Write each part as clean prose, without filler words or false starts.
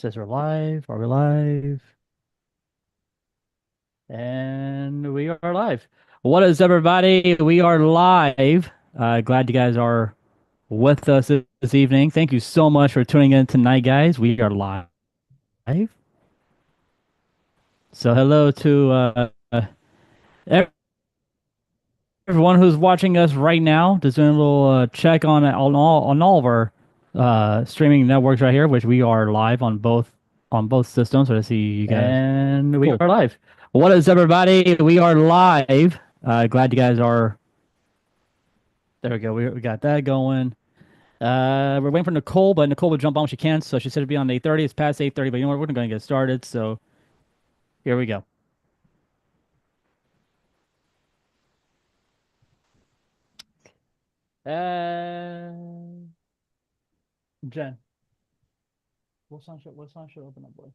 Says we're live. Are we live? And we are live. What is everybody? We are live. Glad you guys are with us this evening. Thank you so much for tuning in tonight, guys. We are live. So hello to everyone who's watching us right now. Just doing a little check on all of our streaming networks right here, which we are live on both systems. So to see you guys, and we are live. What is everybody? We are live. Glad you guys are. There we go. We got that going. We're waiting for Nicole, but Nicole will jump on when she can. So she said it'd be on 8:30. It's past 8:30, but you know what? We're going to get started. So here we go. Jen, what song should open up with?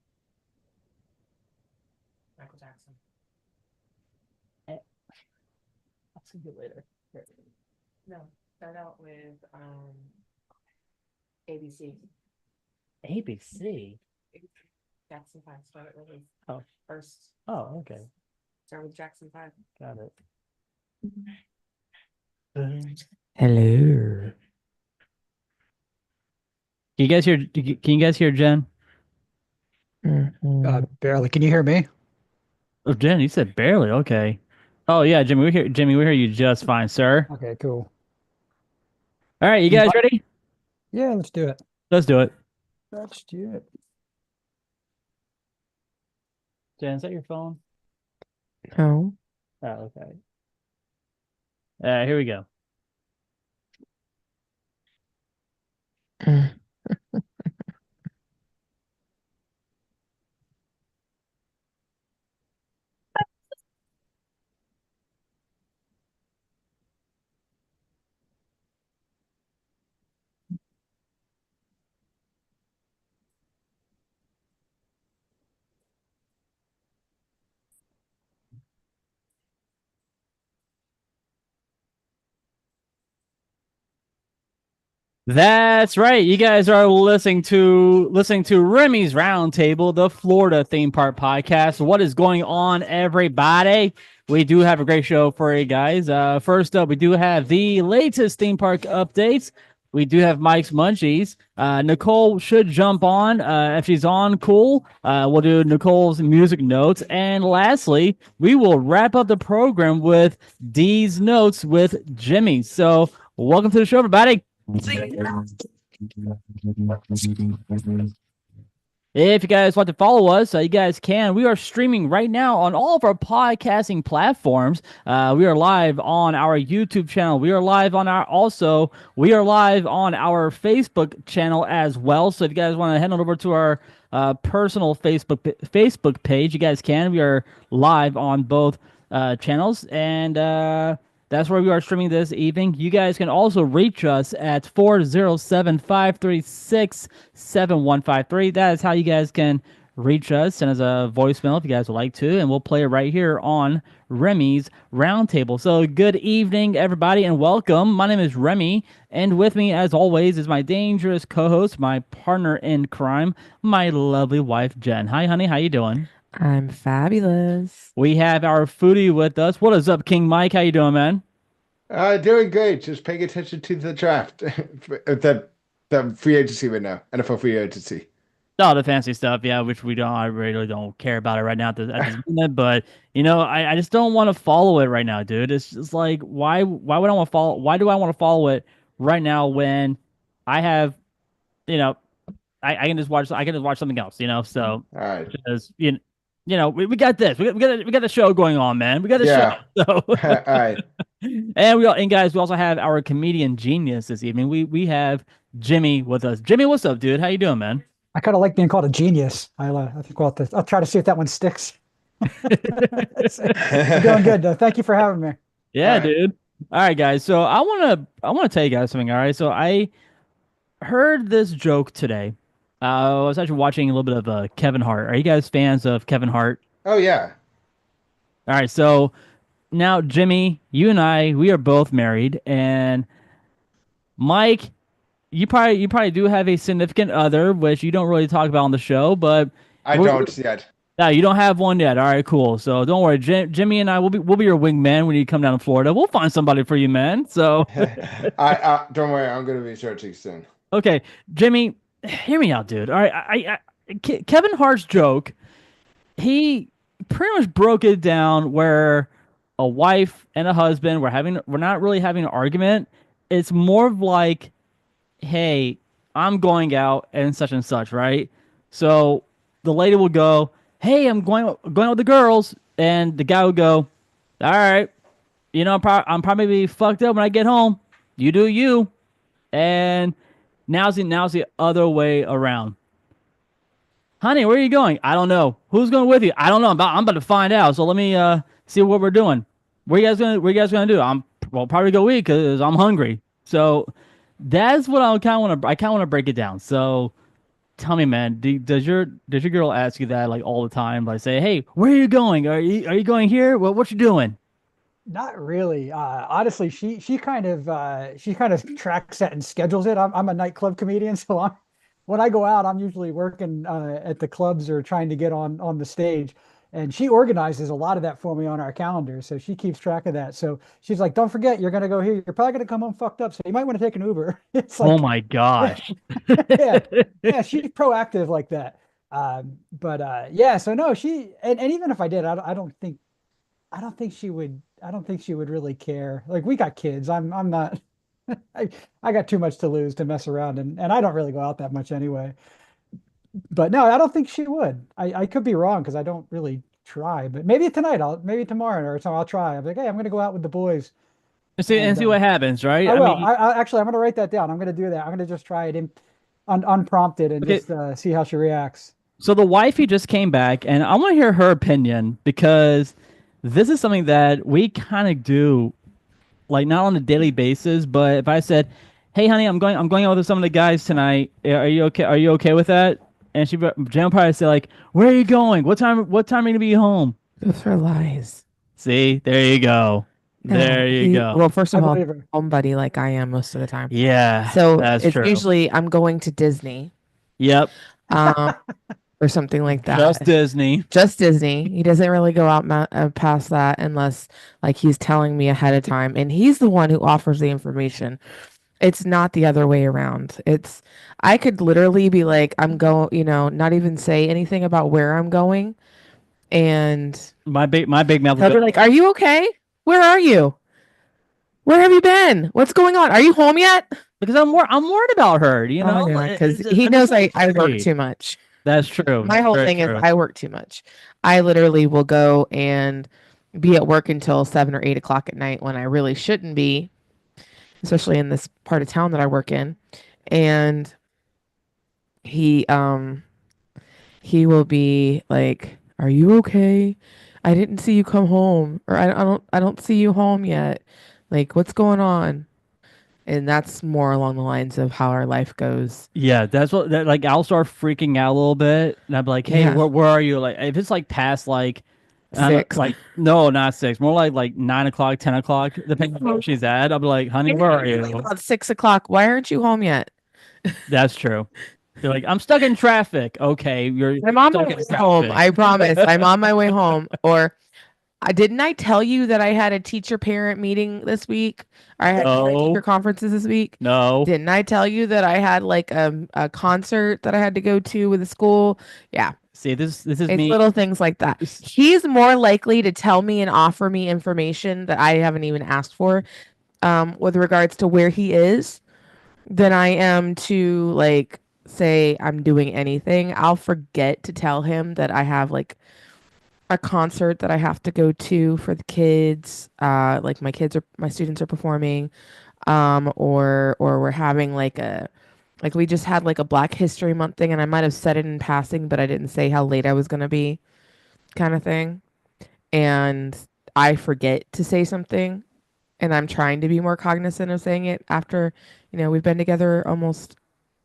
Michael Jackson. I'll see you later. Here. No, start out with ABC. ABC. Jackson 5. Start with his Oh. first. Oh, okay. Start with Jackson 5. Got it. Hello. Can you guys hear Jen? Barely. Can you hear me? Oh, Jen, you said barely. Okay. Oh yeah, Jimmy, we hear you just fine, sir. Okay, cool. All right, you guys ready? Yeah, let's do it. Let's do it. Let's do it. Jen, is that your phone? No. Oh, okay. Here we go. That's right. You guys are listening to Remy's Roundtable, the Florida theme park podcast. What is going on, everybody? We do have a great show for you guys. First up, we do have the latest theme park updates. We do have Mike's Munchies. Nicole should jump on. If she's on, cool. We'll do Nicole's music notes. And lastly, we will wrap up the program with D's notes with Jimmy. So welcome to the show, everybody. If you guys want to follow us, you guys can. We are streaming right now on all of our podcasting platforms. We are live on our YouTube channel. We are live on our Facebook channel as well. So if you guys want to head on over to our personal Facebook page, you guys can. We are live on both channels, and that's where we are streaming this evening. You guys can also reach us at 407-536-7153. That is how you guys can reach us. Send us a voicemail if you guys would like to, and we'll play it right here on Remy's Roundtable. So good evening, everybody, and welcome. My name is Remy, and with me, as always, is my dangerous co-host, my partner in crime, my lovely wife, Jen. Hi, honey. How you doing? I'm fabulous. We have our foodie with us. What is up, King Mike? How you doing, man? Doing great. Just paying attention to the draft, the free agency right now, NFL free agency. All the fancy stuff, yeah, which we don't. I really don't care about it right now at this minute. But I just don't want to follow it right now, dude. It's just like why would I want to follow? Why do I want to follow it right now when I have, I can just watch something else, So All right. because we got this. We got a show going on, man. We got a Yeah. show. So. All right. And guys, we also have our comedian genius this evening. We have Jimmy with us. Jimmy, what's up, dude? How you doing, man? I kind of like being called a genius. I think I'll try to see if that one sticks. You're doing good, though. Thank you for having me. Yeah, All right. dude. All right, guys. So I wanna tell you guys something. All right. So I heard this joke today. I was actually watching a little bit of Kevin Hart. Are you guys fans of Kevin Hart? Oh yeah. All right. So now, Jimmy, you and I, we are both married, and Mike you probably do have a significant other, which you don't really talk about on the show, but I we're, don't yet. no, you don't have one yet. All right, cool. So don't worry, Jimmy and I will be your wingman when you come down to Florida. We'll find somebody for you, man. So I don't worry, I'm gonna be searching soon. okay, Jimmy, hear me out, dude. All right, Kevin Hart's joke, he pretty much broke it down where a wife and a husband we're not really having an argument. It's more of like, hey, I'm going out and such, right? So the lady will go, hey, I'm going out with the girls, and the guy will go, all right, I'm probably fucked up when I get home. You do you. And now's the other way around. Honey, where are you going? I don't know. Who's going with you? I don't know. I'm about to find out. So let me see what we're doing. Where you guys gonna do? Well, probably go eat because I'm hungry. So that's what I kind of want to break it down. So tell me, man, does your girl ask you that like all the time? Like say, hey, where are you going? Are you going here? What you doing? Not really. Honestly, she kind of tracks that and schedules it. I'm a nightclub comedian, so when I go out, I'm usually working at the clubs or trying to get on the stage. And she organizes a lot of that for me on our calendar, so she keeps track of that. So she's like, "Don't forget, you're gonna go here. You're probably gonna come home fucked up, so you might want to take an Uber." It's Oh like, my yeah, gosh. yeah, yeah. She's proactive like that. But yeah, so no, and even if I did, I don't think she would. I don't think she would really care. Like we got kids. I'm not. I got too much to lose to mess around, and I don't really go out that much anyway. But no, I don't think she would. I could be wrong because I don't really try. But maybe tonight, maybe tomorrow or something. I'll try. I'm like, hey, I'm gonna go out with the boys, And and see what happens, right? I I will. mean, Actually, I'm gonna write that down. I'm gonna do that. I'm gonna just try it unprompted and okay. just see how she reacts. So the wifey just came back, and I want to hear her opinion because this is something that we kind of do, like not on a daily basis. But if I said, "Hey, honey, I'm going out with some of the guys tonight. Are you okay? Are you okay with that?" And Jen probably say like, "Where are you going? What time are you gonna be home?" Those are lies. See, there you go. No, There you go. well, first I of all, believe her. homebody like I am most of the time. Yeah, So that's it's true. usually I'm going to Disney, Yep, um, or something like just that. Disney. Just Disney. He doesn't really go out past that unless like he's telling me ahead of time, and he's the one who offers the information. It's not the other way around. It's I could literally be like, I'm going, not even say anything about where I'm going, and My big mouth will he'll be go like, "Are you okay? Where are you? Where have you been? What's going on? Are you home yet?" because I'm worried about her. Oh yeah, because It's he knows I work unnecessary. too much. That's true. My whole Very thing is true. I work too much. I literally will go and be at work until 7 or 8 o'clock at night when I really shouldn't be, especially in this part of town that I work in. And he he will be like, "Are you okay? I didn't see you come home, or I don't see you home yet. Like, what's going on?" And that's more along the lines of how our life goes. Yeah, that's what like I'll start freaking out a little bit, and I'll be like, "Hey, Yeah, where are you?" Like if it's like past like, I don't, 6. like no, not 6, more like 9 o'clock, 10 o'clock, depending on where she's at. I'll be like, "Honey, where are you?" About 6 o'clock. Why aren't you home yet? That's true. You're like, "I'm stuck in traffic." Okay, you're I'm on my stuck way in home. traffic. I promise. I'm on my way home. Or didn't I tell you that I had a teacher parent meeting this week? Or I had teacher No, conferences this week? no. Didn't I tell you that I had like a concert that I had to go to with the school? Yeah, See, this is it's me. little things like that. He's more likely to tell me and offer me information that I haven't even asked for, with regards to where he is, than I am to like say I'm doing anything. I'll forget to tell him that I have like a concert that I have to go to for the kids. Like my students are performing, or we're having like we just had like a Black History Month thing, and I might have said it in passing, but I didn't say how late I was gonna be, kind of thing. And I forget to say something, and I'm trying to be more cognizant of saying it after, we've been together almost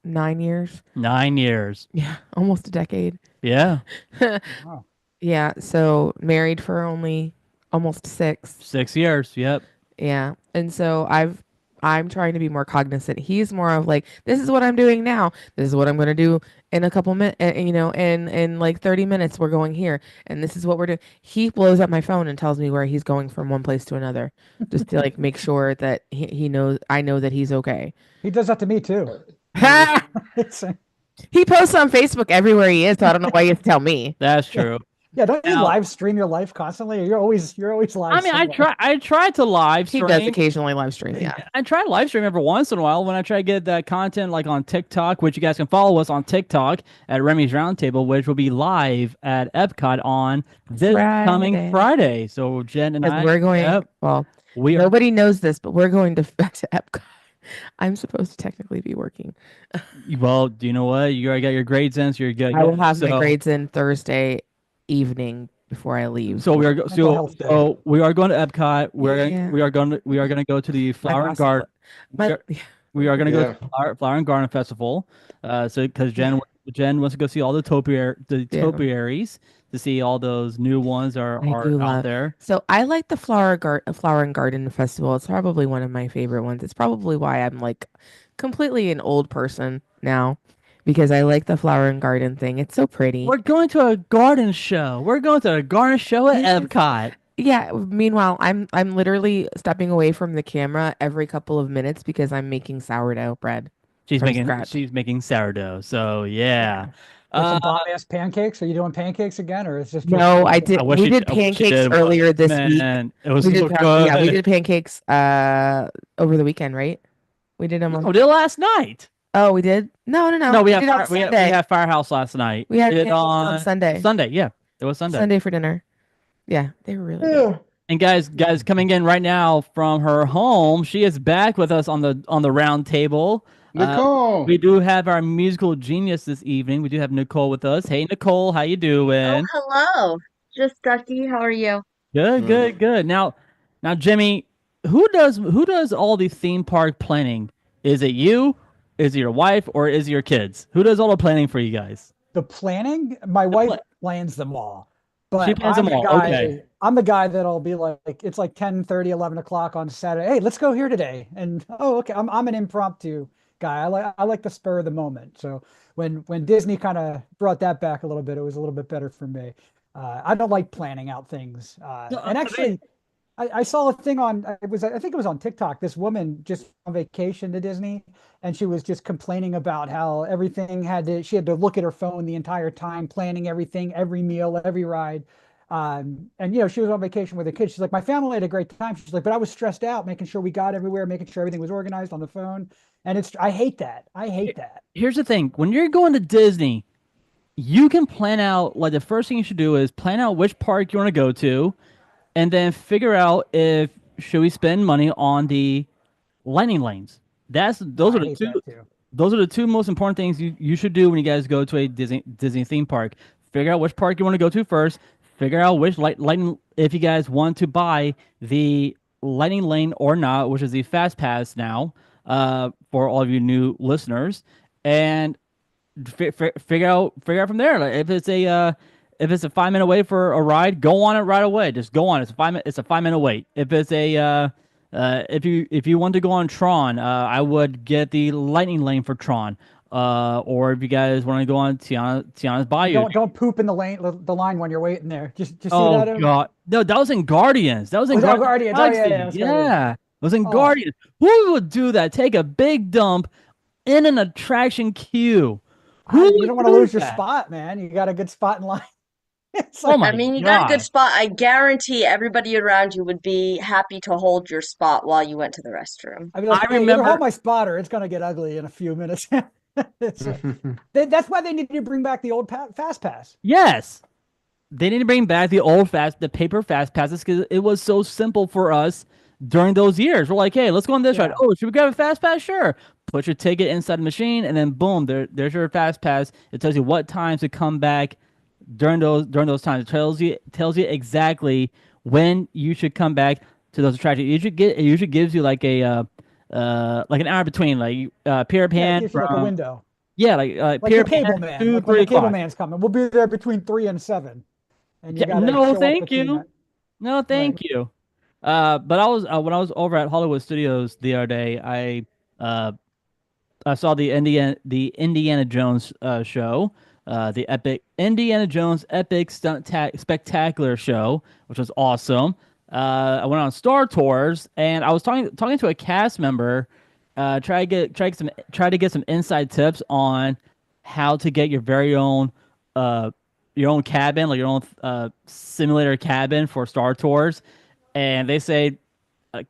9 years. 9 years. Yeah, almost a decade. Yeah, Wow. Yeah, so married for only almost 6. 6 years. Yep. Yeah. And so I'm trying to be more cognizant. He's more of like, this is what I'm doing now. This is what I'm going to do in a couple minutes, in like 30 minutes, we're going here. And this is what we're doing. He blows up my phone and tells me where he's going from one place to another, just to like make sure that he knows, I know that he's okay. He does that to me too. It's, He posts on Facebook everywhere he is, so I don't know why you have to tell me. That's true. yeah, don't you Now- live stream your life constantly? You're always live. I mean, somewhere. I try to live He stream. does occasionally live stream, yeah. I try to live stream every once in a while when I try to get that content like on TikTok, which you guys can follow us on TikTok at Remy's Roundtable, which will be live at Epcot on this coming Friday. So Jen and I, We're going, yep, well, we are. nobody knows this, but we're going to Epcot. I'm supposed to technically be working. Well, do you know what? You already got your grades in, so you're good. I will have my So- grades in Thursday evening before I leave. So we are Mental health day. so we are going to Epcot. Yeah. We are going to go to the Flower and Garden. But We are going to Yeah. go to the Flower and Garden Festival. So because Jen wants to go see all the topiaries to see all those new ones are I do out love- there. So I like the Flower and Garden Festival. It's probably one of my favorite ones. It's probably why I'm like completely an old person now, because I like the Flower and Garden thing. It's so pretty. We're going to a garden show. We're going to a garden show at Epcot. Yeah. Meanwhile, I'm literally stepping away from the camera every couple of minutes because I'm making sourdough bread. She's From making scratch. sourdough. So yeah. With some bomb ass pancakes. Are you doing pancakes again, or is just No, I did. I wish We you- did I wish you pancakes did. earlier this week. Man, it was We so did, good. yeah, we did pancakes over the weekend, right? We did them. We did it last night. Oh, we did? No. No, we did it on we Sunday. had Firehouse last night. We had did it pancakes on Sunday. Sunday, yeah, it was Sunday. Sunday for dinner. Yeah, they were really good. Yeah. And guys, coming in right now from her home, she is back with us on the round table. Nicole. We do have our musical genius this evening. We do have Nicole with us. Hey, Nicole, how you doing? Oh, hello. Just Ducky. How are you? Good. Now, Jimmy, who does all the theme park planning? Is it you? Is it your wife? Or is it your kids? Who does all the planning for you guys? the planning. My wife plans them all. But She plans I'm them the all, guy, okay. I'm the guy that'll be like, it's like 10:30, 11 o'clock on Saturday. Hey, let's go here today. And oh, okay. I'm an impromptu guy. I like the spur of the moment. So when Disney kind of brought that back a little bit, it was a little bit better for me. I don't like planning out things. And actually, I saw a thing on I think it was on TikTok. This woman just on vacation to Disney, and she was just complaining about how everything she had to look at her phone the entire time, planning everything, every meal, every ride. And she was on vacation with her kids. She's like, my family had a great time. She's like, but I was stressed out, making sure we got everywhere, making sure everything was organized on the phone. And I hate that. I hate that. Here's the thing: when you're going to Disney, you can plan out, like, the first thing you should do is plan out which park you want to go to, and then figure out if should we spend money on the lightning lanes. Those are I the hate two. that too. Those are the two most important things you should do when you guys go to a Disney theme park. Figure out which park you want to go to first. Figure out which lightning, if you guys want to buy the lightning lane or not, which is the fast pass now, for all of you new listeners, and figure out from there. Like, if it's a 5 minute wait for a ride, go on it right away. Just go on. It's a 5 minute wait. If it's if you want to go on Tron, I would get the lightning lane for Tron. Or if you guys want to go on Tiana's Bayou. Don't poop in the line when you're waiting there. Just see Oh that. God, no, that was in Guardians. That was in Was that Guardians. Guardians? Oh, yeah, Galaxy. yeah, that's Guardians. It was in Oh. Guardians. Who would do that? Take a big dump in an attraction queue. Who You would don't want to do lose your that? spot, man. You got a good spot in line. It's Oh like, my I mean, you got a God. good spot. I guarantee everybody around you would be happy to hold your spot while you went to the restroom. I'd be like, I hey, either remember- hold my spot or it's gonna get ugly in a few minutes. It's like- that's why they need to bring back the old fast pass. Yes. They need to bring back the paper fast passes, because it was so simple for us during those years. We're like, hey, let's go on this ride. Yeah. Oh, should we grab a fast pass? Sure. Put your ticket inside the machine, and then boom, there's your fast pass. It tells you what times to come back during those times. It tells you exactly when you should come back to those attractions. It usually gives you like an hour between, like Peter Yeah, Pan it gives you like a from window. yeah, like Like Peter your Pan cable man. 2, Like 3 when the cable o'clock. man's coming. We'll be there between 3 and 7. And you Yeah, gotta no, show up thank between you. that. No, thank you. But I was when I was over at Hollywood Studios the other day, I saw the Indiana Jones show, the epic Indiana Jones epic spectacular show, which was awesome. I went on Star Tours, and I was talking to a cast member, try to get some inside tips on how to get your own cabin, like your own simulator cabin for Star Tours, and they say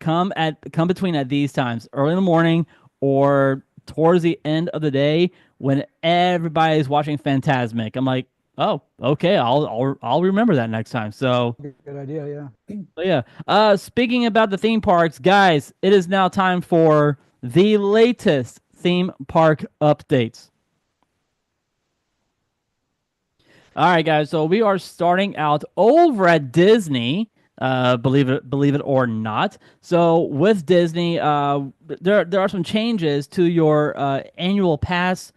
come between at these times, early in the morning or towards the end of the day when everybody's watching Fantasmic. I'm like, oh, okay, I'll remember that next time. So, Good idea. Yeah. but yeah. Speaking about the theme parks, guys, it is now time for the latest theme park updates. All right, guys. So we are starting out over at Disney. Believe it or not. So with Disney, there are some changes to your annual passes.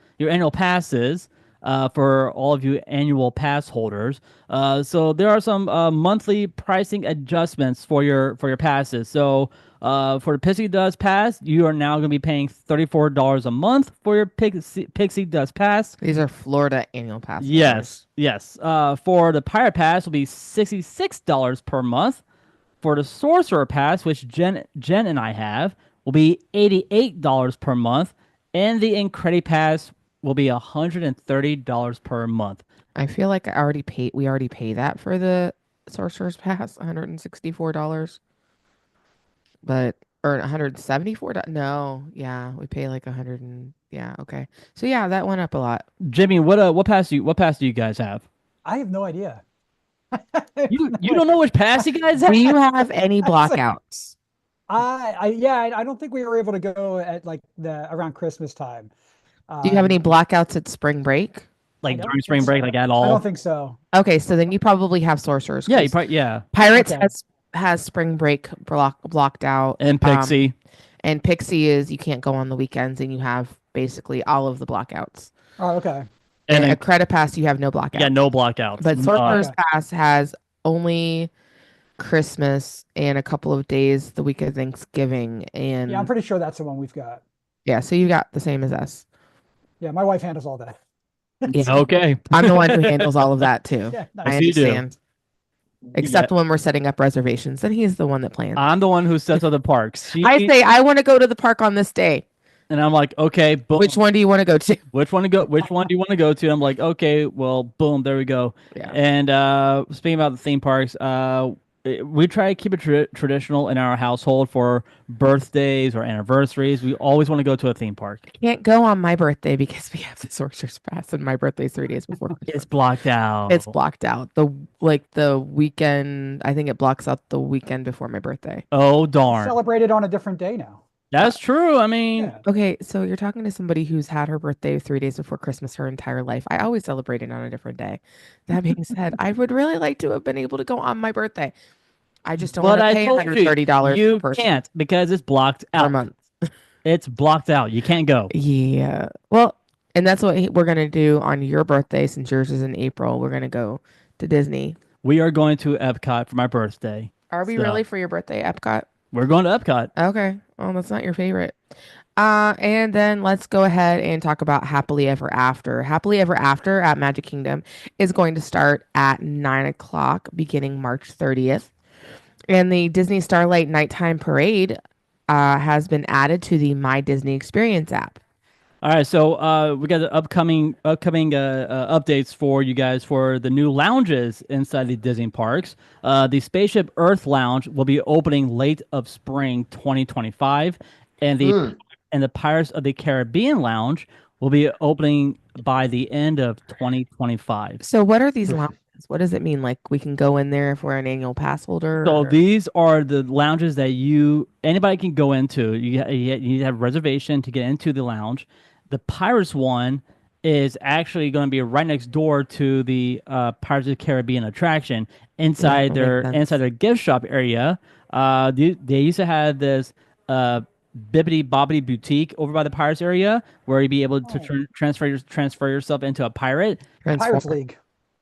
For all of you annual pass holders, so there are some monthly pricing adjustments for your passes. So for the Pixie Dust Pass, you are now going to be paying $34 a month for your Pixie Dust Pass. These are Florida annual pass holders. Yes. For the Pirate Pass will be $66 per month. For the Sorcerer Pass, which Jen and I have, will be $88 per month, and the Incredi Pass will be $130 per month. I feel like we already pay that for the Sorcerer's Pass, $164. But or $174. No, yeah, we pay like 100 and yeah, okay. So yeah, that went up a lot. Jimmy, what pass do you guys have? I have no idea. You don't know which pass you guys have? Do you have any blockouts? I don't think we were able to go at like around Christmas time. Do you have any blockouts at spring break? Like I don't during spring think break, so. like at all? I don't think so. Okay, so then you probably have Sorcerers. Yeah, 'cause yeah. Pirates Okay. has spring break blocked out. And Pixie. And Pixie is you can't go on the weekends and you have basically all of the blockouts. Oh, okay. And then- a credit pass you have no blockouts. Yeah, no blockouts. But Sorcerer's Okay. Pass has only Christmas and a couple of days the week of Thanksgiving. And Yeah, I'm pretty sure that's the one we've got. yeah, so you got the same as us. Yeah, my wife handles all that. Yeah. Okay. I'm the one who handles all of that too. Yeah, I nice. Yes, you do. understand. Except when we're setting up reservations, then he's the one that plans. I'm the one who sets up the parks. I say I want to go to the park on this day. And I'm like, okay, boom. Which one do you want to go to? Which one do you want to go to? I'm like, okay, well, boom, there we go. Yeah. And speaking about the theme parks, we try to keep it traditional in our household for birthdays or anniversaries. We always want to go to a theme park. Can't go on my birthday because we have the Sorcerer's Pass, and my birthday's 3 days before. It's blocked out. It's blocked out. The weekend. I think it blocks out the weekend before my birthday. Oh darn. Celebrated on a different day now. That's true. I mean, Yeah. Okay, so you're talking to somebody who's had her birthday 3 days before Christmas her entire life. I always celebrated on a different day. That being said, I would really like to have been able to go on my birthday. I just don't but want to I pay told you, $130 you per person can't because it's blocked per out. month. It's blocked out. You can't go. Yeah. Well, and that's what we're going to do on your birthday since yours is in April. We're going to go to Disney. We are going to Epcot for my birthday. Are we So- really for your birthday, Epcot? We're going to Epcot. Okay. Well, that's not your favorite. And then let's go ahead and talk about Happily Ever After. Happily Ever After at Magic Kingdom is going to start at 9 o'clock beginning March 30th. And the Disney Starlight Nighttime Parade has been added to the My Disney Experience app. All right, so we got the upcoming updates for you guys for the new lounges inside the Disney parks. The Spaceship Earth Lounge will be opening late of spring 2025, and the Pirates of the Caribbean Lounge will be opening by the end of 2025. So what are these lounges? What does it mean? Like we can go in there if we're an annual pass holder? So or- these are the lounges that anybody can go into. You need to have a reservation to get into the lounge. The Pirates one is actually going to be right next door to the Pirates of the Caribbean attraction inside that makes sense. their gift shop area. They used to have this Bibbidi Bobbidi Boutique over by the Pirates area where you'd be able to transfer yourself into a pirate. Pirates Transform- League.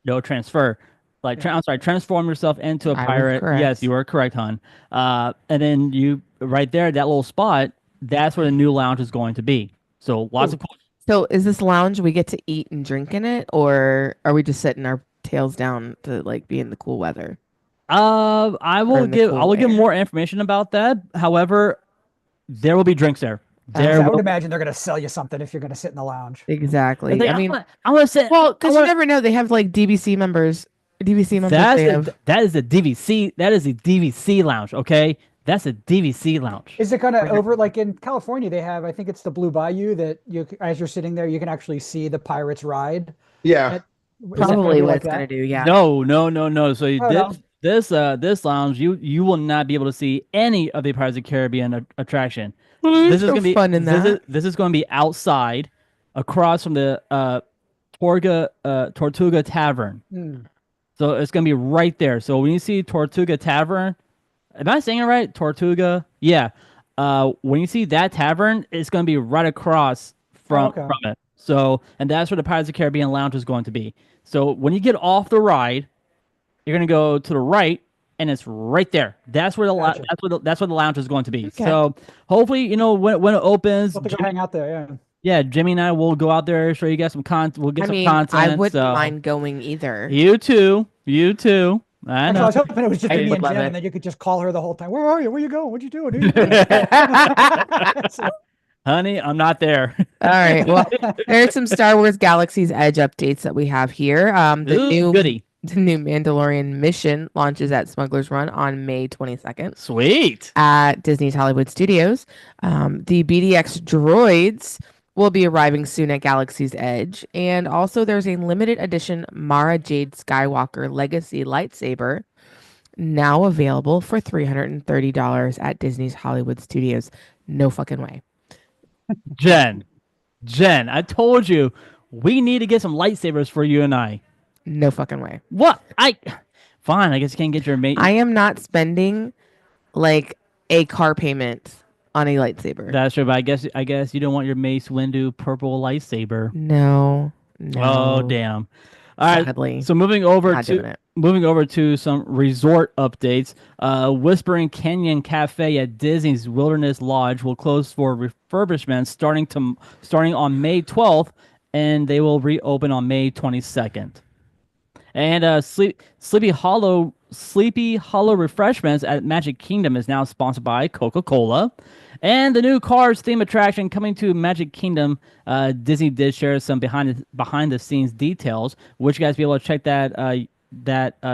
No transfer. Yeah. I'm sorry, transform yourself into a I was pirate. Yes, correct. you are correct, hon. And then you right there, that little spot, that's where the new lounge is going to be. So lots Ooh. of cool. So is this lounge we get to eat and drink in it, or are we just sitting our tails down to like be in the cool weather I or will in the give I cool will give air? more information about that. However, there will be drinks there. There So I would will. imagine they're gonna sell you something if you're gonna sit in the lounge. It's Exactly. like, I mean, I'm gonna say, well, I because you want. never know. They have like DVC members. DVC members. They have. That is the DVC. That is the DVC lounge. Okay, that's a DVC lounge. Is it gonna over like in California? They have, I think it's the Blue Bayou that as you're sitting there, you can actually see the Pirates ride. Yeah. Is it gonna Probably be what like it's gonna that? do. Yeah. No, no, no, no. So Oh no. this lounge, you will not be able to see any of the Pirates of the Caribbean attraction. Well, This there's is no gonna be fun in that. this is going to be outside, across from the Tortuga Tavern. Hmm. So it's gonna be right there. So when you see Tortuga Tavern, am I saying it right? Tortuga, yeah. When you see that tavern, it's gonna be right across Oh, okay. from it. So, and that's where the Pirates of the Caribbean lounge is going to be. So when you get off the ride, you're gonna go to the right, and it's right there. That's where Gotcha. that's where the lounge is going to be. Okay. So hopefully, when it opens, We'll have to go hang out there. Yeah. yeah, Jimmy and I will go out there, show you guys some content. We'll get I some mean, content. I wouldn't so. mind going either. You too. You too. I Actually, I know. was hoping it was just I me would and love Jim, it. and then you could just call her the whole time. Where are you? Where you going? What you doing? Who you doing? So- Honey, I'm not there. All right. Well, there's some Star Wars Galaxy's Edge updates that we have here. Ooh, goody. The new Mandalorian mission launches at Smuggler's Run on May 22nd Sweet. at Disney's Hollywood Studios. The BDX droids will be arriving soon at Galaxy's Edge. And also, there's a limited edition Mara Jade Skywalker Legacy lightsaber now available for $330 at Disney's Hollywood Studios. No fucking way. Jen, I told you we need to get some lightsabers for you and I. No fucking way. What? Fine. I guess you can't get your mate. I am not spending like a car payment on a lightsaber. That's true, but I guess you don't want your Mace Windu purple lightsaber. No. Oh damn. All right. Sadly, So moving over not doing it. to some resort updates. Whispering Canyon Cafe at Disney's Wilderness Lodge will close for refurbishment starting on May 12th, and they will reopen on May 22nd. And Sleepy Hollow Refreshments at Magic Kingdom is now sponsored by Coca-Cola. And the new Cars theme attraction coming to Magic Kingdom, Disney did share some behind the scenes details, which you guys be able to check that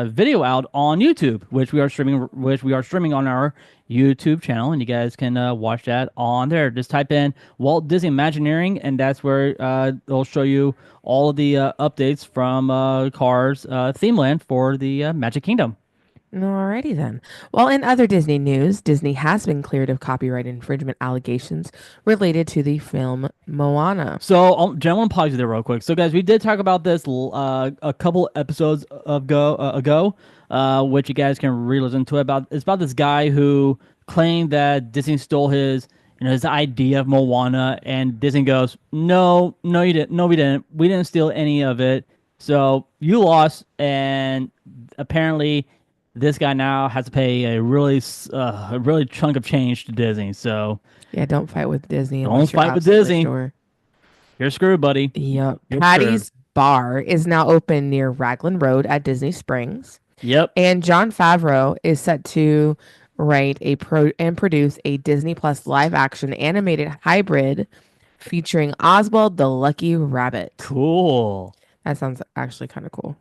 video out on YouTube, which we are streaming on our YouTube channel, and you guys can watch that on there. Just type in Walt Disney Imagineering, and that's where they'll show you all of the updates from Cars Themeland for the Magic Kingdom. Alrighty then. Well, in other Disney news, Disney has been cleared of copyright infringement allegations related to the film Moana. So, Jen, I want to pause you there real quick. So, guys, we did talk about this a couple episodes ago, which you guys can re-listen to. It's about this guy who claimed that Disney stole his idea of Moana, and Disney goes, "No, you didn't. No, we didn't. We didn't steal any of it. So you lost." And apparently, this guy now has to pay a really chunk of change to Disney. So Yeah, don't fight with Disney. Don't unless you're fight with absolutely Disney. sure. you're screwed, buddy. Yep. You're Patty's Bar is now open near Raglan Road at Disney Springs. Yep. And Jon Favreau is set to write and produce a Disney Plus live action animated hybrid featuring Oswald the Lucky Rabbit. Cool. That sounds actually kind of cool.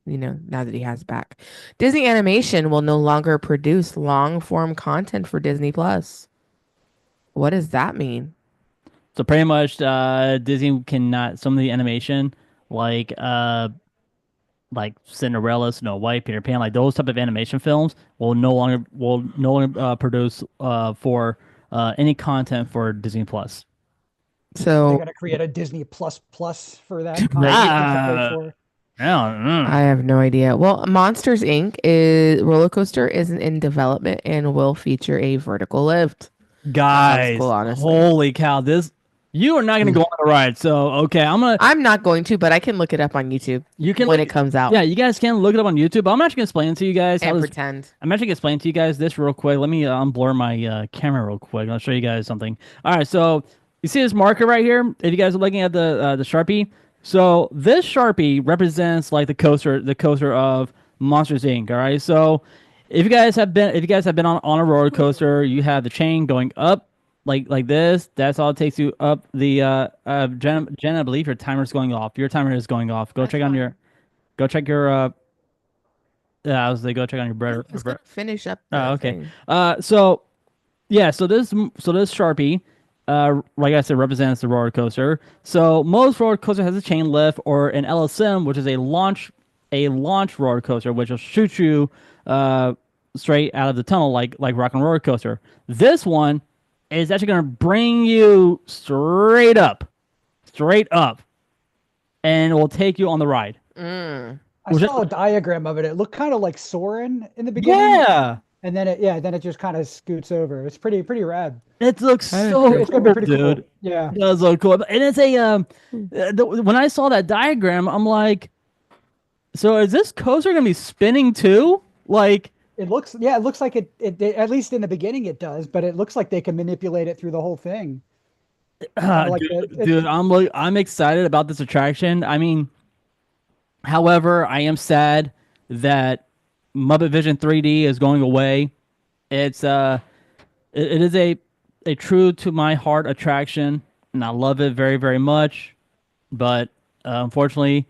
Now that he has back. Disney Animation will no longer produce long form content for Disney Plus. What does that mean? So pretty much, Disney cannot some of the animation like Cinderella, Snow White, Peter Pan, like those type of animation films will no longer produce for any content for Disney Plus. They're So gonna create a Disney Plus for that. I don't know. I have no idea. Well, Monsters Inc. roller coaster is in development and will feature a vertical lift. Guys, cool, honestly. holy cow! This You are not going to go on the ride. So, okay, I'm not going to, but I can look it up on YouTube you can when look, it comes out yeah, you guys can look it up on YouTube. I'm actually going to explain it to you guys. and pretend. I'm actually going to explain to you guys this real quick. Let me unblur my camera real quick. I'll show you guys something. All right, so you see this marker right here? If you guys are looking at the Sharpie, so this Sharpie represents like the coaster of Monsters Inc. All right, so if you guys have been on a roller coaster, you have the chain going up like this. That's all it takes you up the Jen, I believe your timer's going off. Your timer is going off. That's fine. Go check your yeah, I was like, go check on your bread. Just gonna finish up the Oh, okay. thing. So yeah, so this Sharpie, like I said, represents the roller coaster. So most roller coaster has a chain lift or an LSM, which is a launch roller coaster, which will shoot you straight out of the tunnel like Rock and Roller Coaster. This one is actually going to bring you straight up, and it will take you on the ride. Mm. I Was it- saw a diagram of it. It looked kind of like Soarin' in the beginning. Yeah, And then then it just kind of scoots over. It's pretty rad. it looks That is so cool. It's gonna be cool, pretty dude. cool. Yeah. It does look cool, and it's when I saw that diagram, I'm like, so is this coaster gonna be spinning too? Like, It looks like it at least in the beginning it does, but it looks like they can manipulate it through the whole thing. Like dude, I'm excited about this attraction. I mean, however, I am sad that Muppet Vision 3D is going away. It's it is a true to my heart attraction, and I love it very very much. But unfortunately,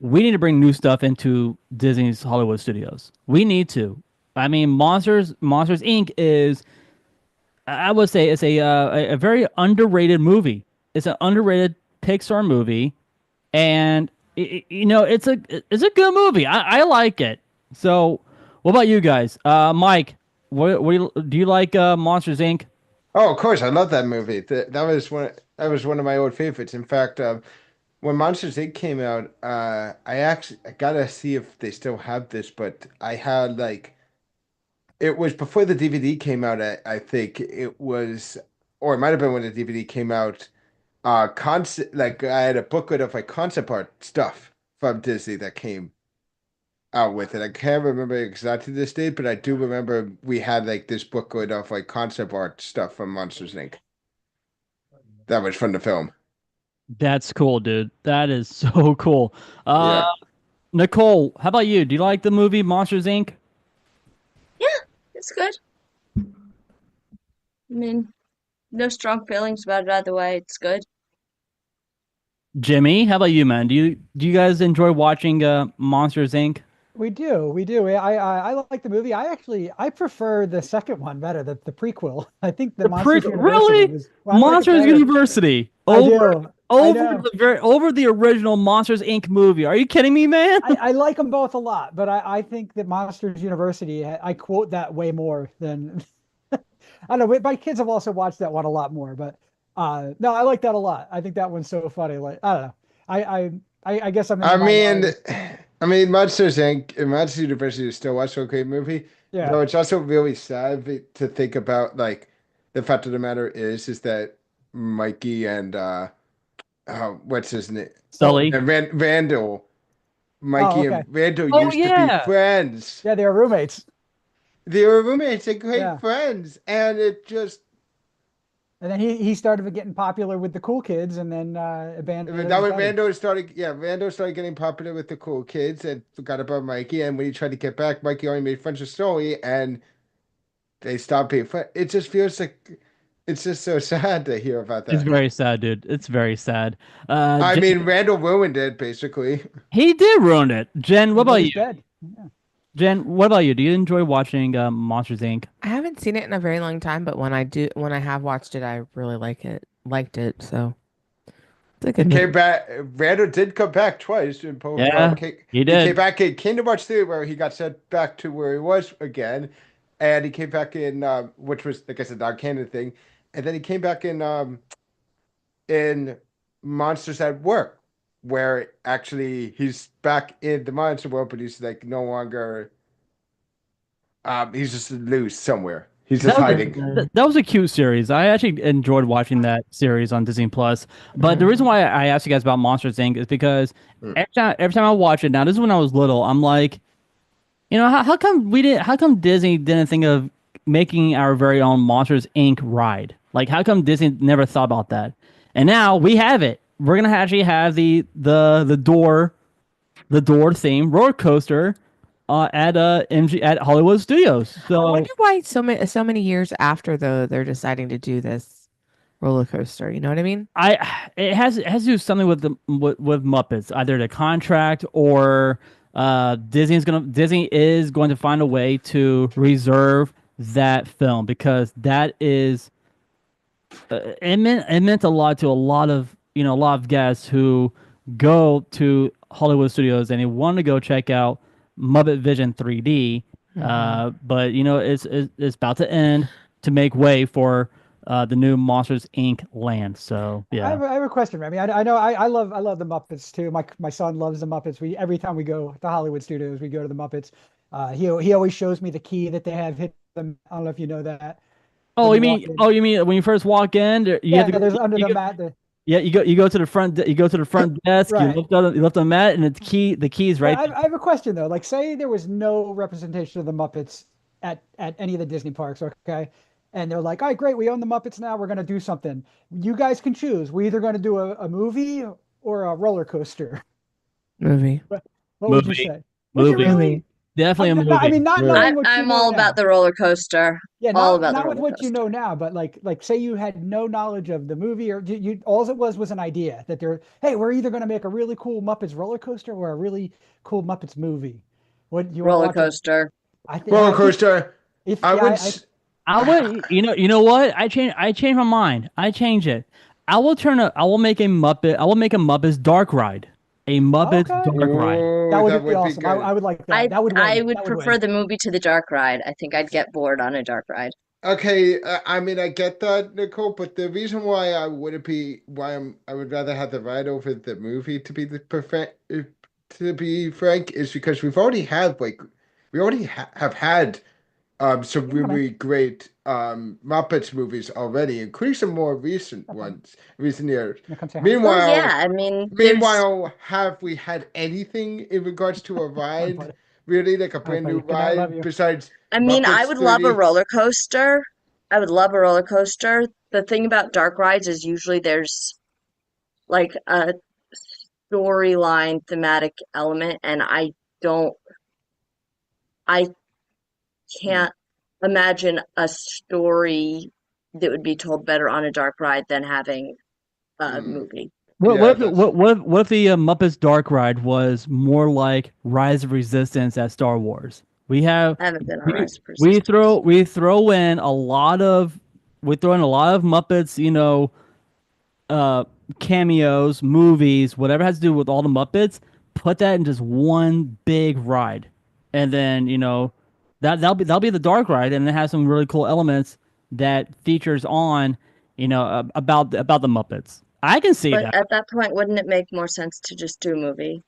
we need to bring new stuff into Disney's Hollywood Studios. We need to. I mean, Monsters Inc. is, I would say, it's a very underrated movie. It's an underrated Pixar movie, and it's a good movie. I like it. So, what about you guys? Mike, do you like Monsters Inc.? Oh, of course, I love that movie. That was one of my old favorites. In fact, when Monsters Inc. came out, I gotta see if they still have this, but I had like it was before the DVD came out. I think it was, or it might have been when the DVD came out. Concept like I had a booklet of like concept art stuff from Disney that came out with it. I can't remember exactly this date, but I do remember we had like this booklet of like concept art stuff from Monsters Inc. That was from the film. That's cool, dude. That is so cool. Yeah. Nicole, how about you? Do you like the movie Monsters Inc.? Yeah, it's good. I mean, no strong feelings about it either way. It's good. Jimmy, how about you, man? Do you guys enjoy watching Monsters Inc.? We do. We do. I like the movie. I prefer the second one better, the prequel. I think the Monsters University Really? was I like it Monsters better. University I do. I know. over the original Monsters Inc. movie. Are you kidding me, man? I like them both a lot, but I think that Monsters University, I quote that way more than I don't know. My kids have also watched that one a lot more, but no, I like that a lot. I think that one's so funny. Like I don't know. I guess I'm in I the mean, minority. I mean, Monsters Inc. and Monsters University is still also a great movie. Yeah. Though it's also really sad to think about. Like the fact of the matter is that Mikey and what's his name? Sully. And Randall, Mikey okay. and Randall Oh, used to yeah. be friends. Yeah, they were roommates. They were roommates and great Yeah. friends, and it just And then he started getting popular with the cool kids, and then abandoned that his was buddy. Randall started getting popular with the cool kids and forgot about Mikey. And when he tried to get back, Mikey only made friends with Sully, and they stopped being friends. It just feels like it's just so sad to hear about It's that. very sad, dude. It's very sad. I mean, Randall ruined it basically. He did ruin it. Jen, what about He's you? dead. Jen, what about you? Do you enjoy watching Monsters Inc.? I haven't seen it in a very long time, but when I have watched it, I really liked it. So it's a good movie. Came back. Randall did come back twice in both. Yeah, he He did. came back in Kingdom Hearts 3 where he got sent back to where he was again, and he came back in which was like I said, not canon thing, and then he came back in Monsters at Work, where actually he's back in the monster world, but he's like no longer. He's just loose somewhere. He's just hiding. That was a cute series. I actually enjoyed watching that series on Disney Plus. But the reason why I asked you guys about Monsters Inc. is because every time I watch it, now this is when I was little, I'm like, how come how come Disney didn't think of making our very own Monsters Inc. ride? Like, how come Disney never thought about that? And now we have it. We're gonna actually have the door theme roller coaster at at Hollywood Studios. I So wonder why so many years after though they're deciding to do this roller coaster. You know what I mean? it has to do something with with Muppets, either the contract or Disney is going to find a way to reserve that film because that is it meant a lot to a lot of a lot of guests who go to Hollywood Studios and they want to go check out Muppet Vision 3D. But it's about to end to make way for the new Monsters Inc. land. So I yeah. have a question, Remy. I know I love the Muppets too. My son loves the Muppets. Every time we go to Hollywood Studios, we go to the Muppets. He always shows me the key that they have hit them. I don't know if you know that. Oh, When you walk mean in. you mean when you first walk in, you Yeah, have to there's under you the go, mat. yeah, you go to the front desk, Right. you lift the mat and the key's But right. I have a question though. Like, say there was no representation of the Muppets at any of the Disney parks, okay? And they're like, "All right, great, we own the Muppets now. We're gonna do something. You guys can choose. We're either gonna do a movie or a roller coaster." Movie. What would you Movie. say? Would you Movie. really? Definitely a movie. I mean, not Movie. knowing what you I'm know all now. about the roller coaster. Yeah, all not about the not with roller what you coaster. know now, but like say you had no knowledge of the movie, or all it was an idea that hey, we're either going to make a really cool Muppets roller coaster or a really cool Muppets movie. What you want to Roller watch? coaster. Roller coaster. If I yeah, would. I would you know what? I changed my mind. I change it. I will make a Muppets dark ride. A Muppets Okay. dark ride. that Ooh, would be be awesome. good. I would like that. I That would win. I would That prefer win. the movie to the dark ride. I think I'd get bored on a dark ride. Okay, I mean I get that, Nicole, but the reason why I would rather have the ride over the movie to be the perfect to be frank is because we already have had some Come on. really great Muppets movies already, including some more recent Have fun. ones, recent years. Now come say hi. Well, Meanwhile, yeah, I mean, meanwhile, have we had anything in regards to a Come on, ride, buddy. really like a All right, brand new buddy. Good night. Love ride you. besides I mean, I Muppets would love a 3D? roller coaster. I would love a roller coaster. The thing about dark rides is usually there's like a storyline thematic element, and don't, I can't imagine a story that would be told better on a dark ride than having a Hmm. movie. What Yeah, if that's what if the Muppets dark ride was more like Rise of Resistance at Star Wars? I haven't been on We Rise of Resistance. we throw in a lot of Muppets, cameos, movies, whatever has to do with all the Muppets, put that in just one big ride, and then that'll be the dark ride, and it has some really cool elements that features on about the Muppets. I can see But that. at that point, wouldn't it make more sense to just do a movie?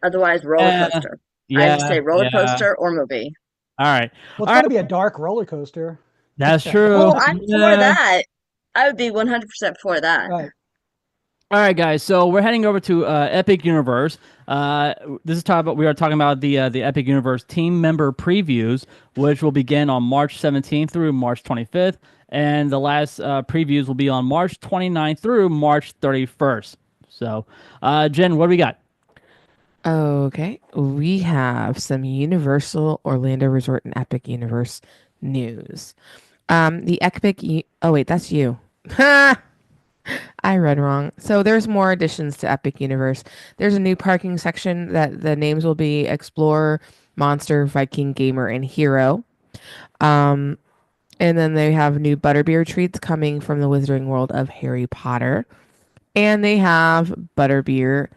Otherwise, roller Yeah, coaster. I just yeah, say roller yeah. coaster or movie. All right, Well, all it's right. gonna be a dark roller coaster. That's true. Well, I'm for Yeah. that. I would be 100% for that. Right. All right, guys. So we're heading over to Epic Universe. We are talking about the Epic Universe team member previews, which will begin on March 17th through March 25th, and the last previews will be on March 29th through March 31st. So, Jen, what do we got? Okay, we have some Universal Orlando Resort and Epic Universe news. The oh wait, that's you. I read wrong. So there's more additions to Epic Universe. There's a new parking section that the names will be Explorer, Monster, Viking, Gamer, and Hero. And then they have new Butterbeer treats coming from the Wizarding World of Harry Potter. And they have Butterbeer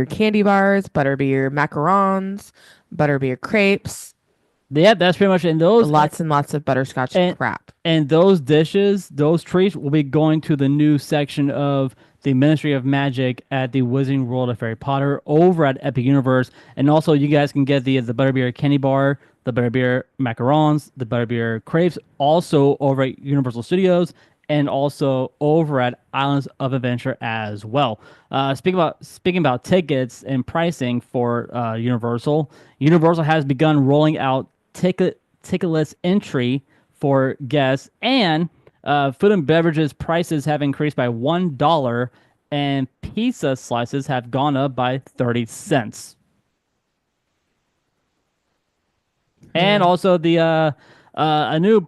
candy bars, Butterbeer macarons, Butterbeer crepes, Yeah, that's pretty much in those. lots and lots of butterscotch and- crap. And those dishes, those treats will be going to the new section of the Ministry of Magic at the Wizarding World of Harry Potter over at Epic Universe. And also, you guys can get the Butterbeer Candy Bar, the Butterbeer Macarons, the Butterbeer Crepes, also over at Universal Studios and also over at Islands of Adventure as well. Speaking about tickets and pricing for Universal, Universal has begun rolling out ticketless entry for guests, and food and beverages prices have increased by $1, and pizza slices have gone up by 30 cents. And also the new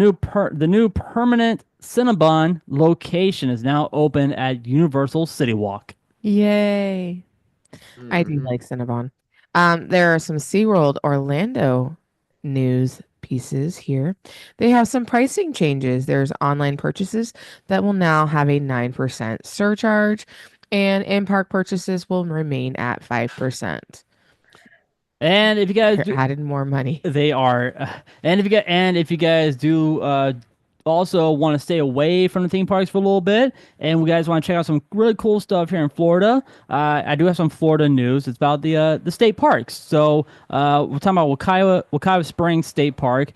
permanent Cinnabon location is now open at Universal City Walk. Yay. I do like Cinnabon. There are some SeaWorld Orlando news pieces here. They have some pricing changes. There's online purchases that will now have a 9% surcharge, and in-park purchases will remain at 5%. And if you guys They're adding more money. they are, and if you guys do also want to stay away from the theme parks for a little bit, and we guys want to check out some really cool stuff here in Florida, I do have some Florida news. It's about the state parks. So we're talking about Wekiwa Springs State Park.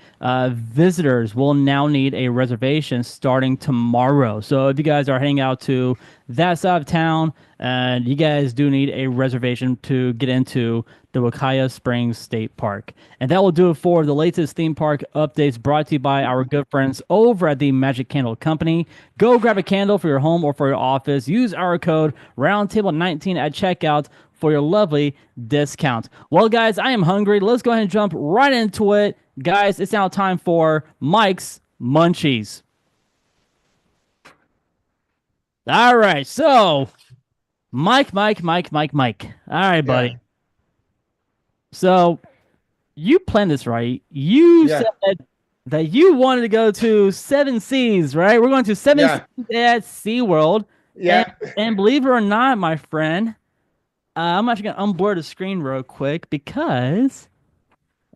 Visitors will now need a reservation starting tomorrow. So if you guys are heading out to that side of town, and you guys do need a reservation to get into the Wekiwa Springs State Park. And that will do it for the latest theme park updates brought to you by our good friends over at the Magic Candle Company. Go grab a candle for your home or for your office. Use our code Roundtable19 at checkout for your lovely discount. Well, guys, I am hungry. Let's go ahead and jump right into it. Guys, it's now time for Mike's Munchies. All right, so Mike. All right, buddy. Yeah. So you planned this, right? You Yeah. said that you wanted to go to Seven Seas, right? We're going to Seven Yeah. Seas at SeaWorld. Yeah. And believe it or not, my friend, I'm actually going to unblur the screen real quick because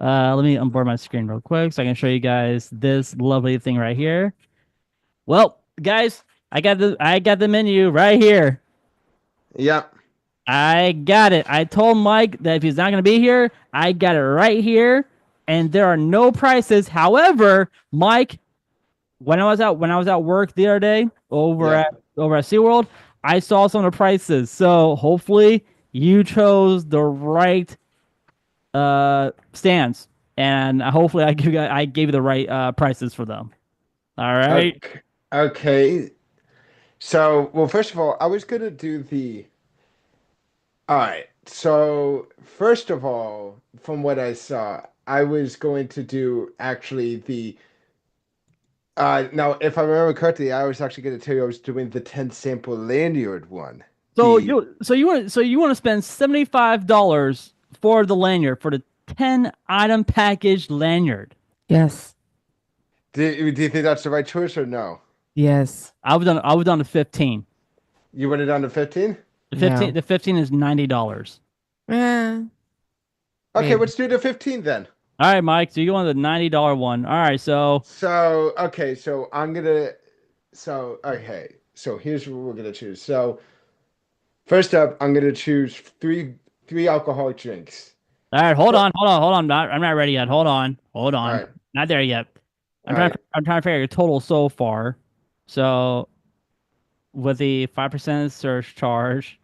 let me unblur my screen real quick so I can show you guys this lovely thing right here. Well, guys, I got the menu right here. Yep. I got it. I told Mike that if he's not going to be here, I got it right here, and there are no prices. However, Mike, when I was at work the other day over at SeaWorld, I saw some of the prices. So hopefully you chose the right stands, and hopefully I gave you the right prices for them. All right. Okay. So, well, first of all, I was gonna do the. All right. So, first of all, from what I saw, I was going to do actually the. Now, if I remember correctly, I was actually going to tell you I was doing the 10 sample lanyard one. So The- you want to spend $75 for the lanyard, for the 10 item package lanyard. Yes. do you think that's the right choice or no? Yes. I was on the 15. You went it down to 15? The 15 is $90. Eh, Okay, Maybe. let's do the 15 then. All right, Mike. So you want the $90 one. All right, so So, okay, so I'm gonna. So, okay, so here's what we're gonna choose. So, first up, I'm gonna choose three alcoholic drinks. all right, hold on. I'm not ready yet. Hold on. All right. Not there yet. I'm All trying right. I'm trying to figure out your total so far. So with the 5% surge charge,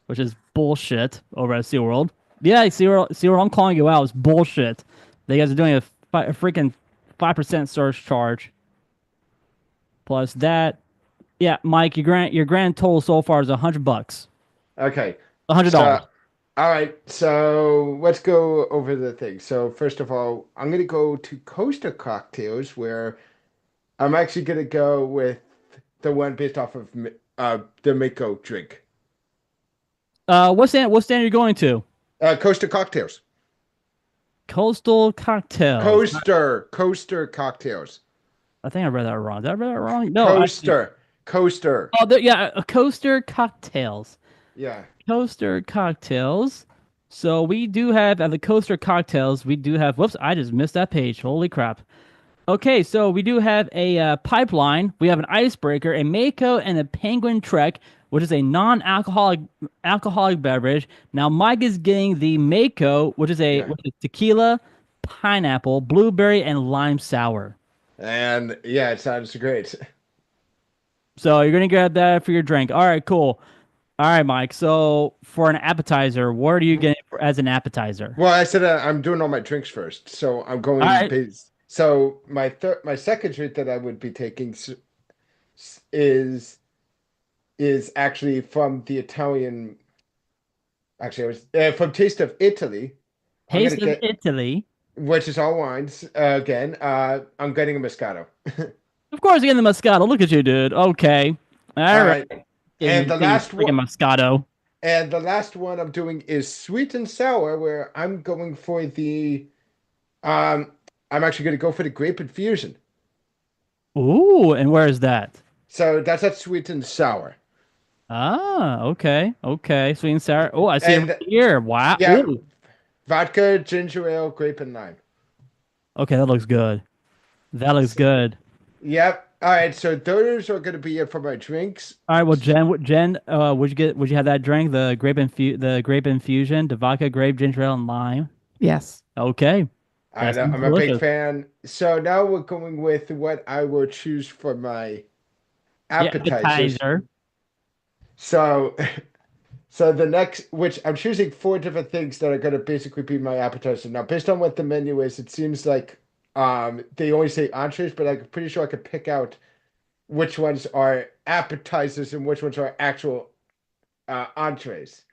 which is bullshit over at SeaWorld. Yeah, SeaWorld, I'm calling you out. It's bullshit. They guys are doing a freaking 5% surge charge. Plus that, yeah, Mike, your grand total so far is $100. Okay. $100. So, all right, so let's go over the thing. So, first of all, I'm gonna go to Costa Cocktails, where I'm actually gonna go with the one based off of the Mako drink. What stand are you going to? Costa Cocktails. Coastal Cocktails. Coaster Cocktails. I think I read that wrong. Did I read that wrong? No. Coaster. Oh, yeah, Coaster Cocktails. Yeah. Coaster Cocktails. So we do have at the Coaster Cocktails. We do have. Whoops! I just missed that page. Holy crap! Okay, so we do have a pipeline. We have an icebreaker, a Mako, and a penguin trek which is a non-alcoholic beverage. Now Mike is getting the Mako, Yeah. which is tequila, pineapple, blueberry, and lime sour. And yeah, it sounds great. So you're gonna grab that for your drink. All right, cool. All right, Mike. So for an appetizer, what are you getting as an appetizer? Well, I said I'm doing all my drinks first, so I'm All going right. base. So my second drink that I would be taking is actually from the Italian. Actually, I was from Taste of Italy. I'm gonna Taste of get, Italy. which is all wines again. I'm getting a Moscato. Of course, you're getting the Moscato. Look at you, dude. Okay. All All right. right, and the Getting last one. freaking Moscato. And the last one I'm doing is sweet and sour, where I'm going for the um I'm actually going to go for the grape infusion. Ooh, and where is that? So that's that sweet and sour. Ah, okay. Okay. Sweet and sour. Oh, I see it right And here. Wow. yeah, Ooh. vodka, ginger ale, grape and lime. Okay, that looks good. That looks So, good. yep. All right, so those are going to be it for my drinks. All right, well, Jen, would you have that drink, the grape infusion, the vodka, grape, ginger ale, and lime? Yes. Okay. I That know, sounds I'm a big delicious. fan. So now we're going with what I will choose for my Yeah, appetizers. appetizer. So So the next, which I'm choosing four different things that are going to basically be my appetizer. Now, based on what the menu is, it seems like they only say entrees, but I'm pretty sure I could pick out which ones are appetizers and which ones are actual entrees.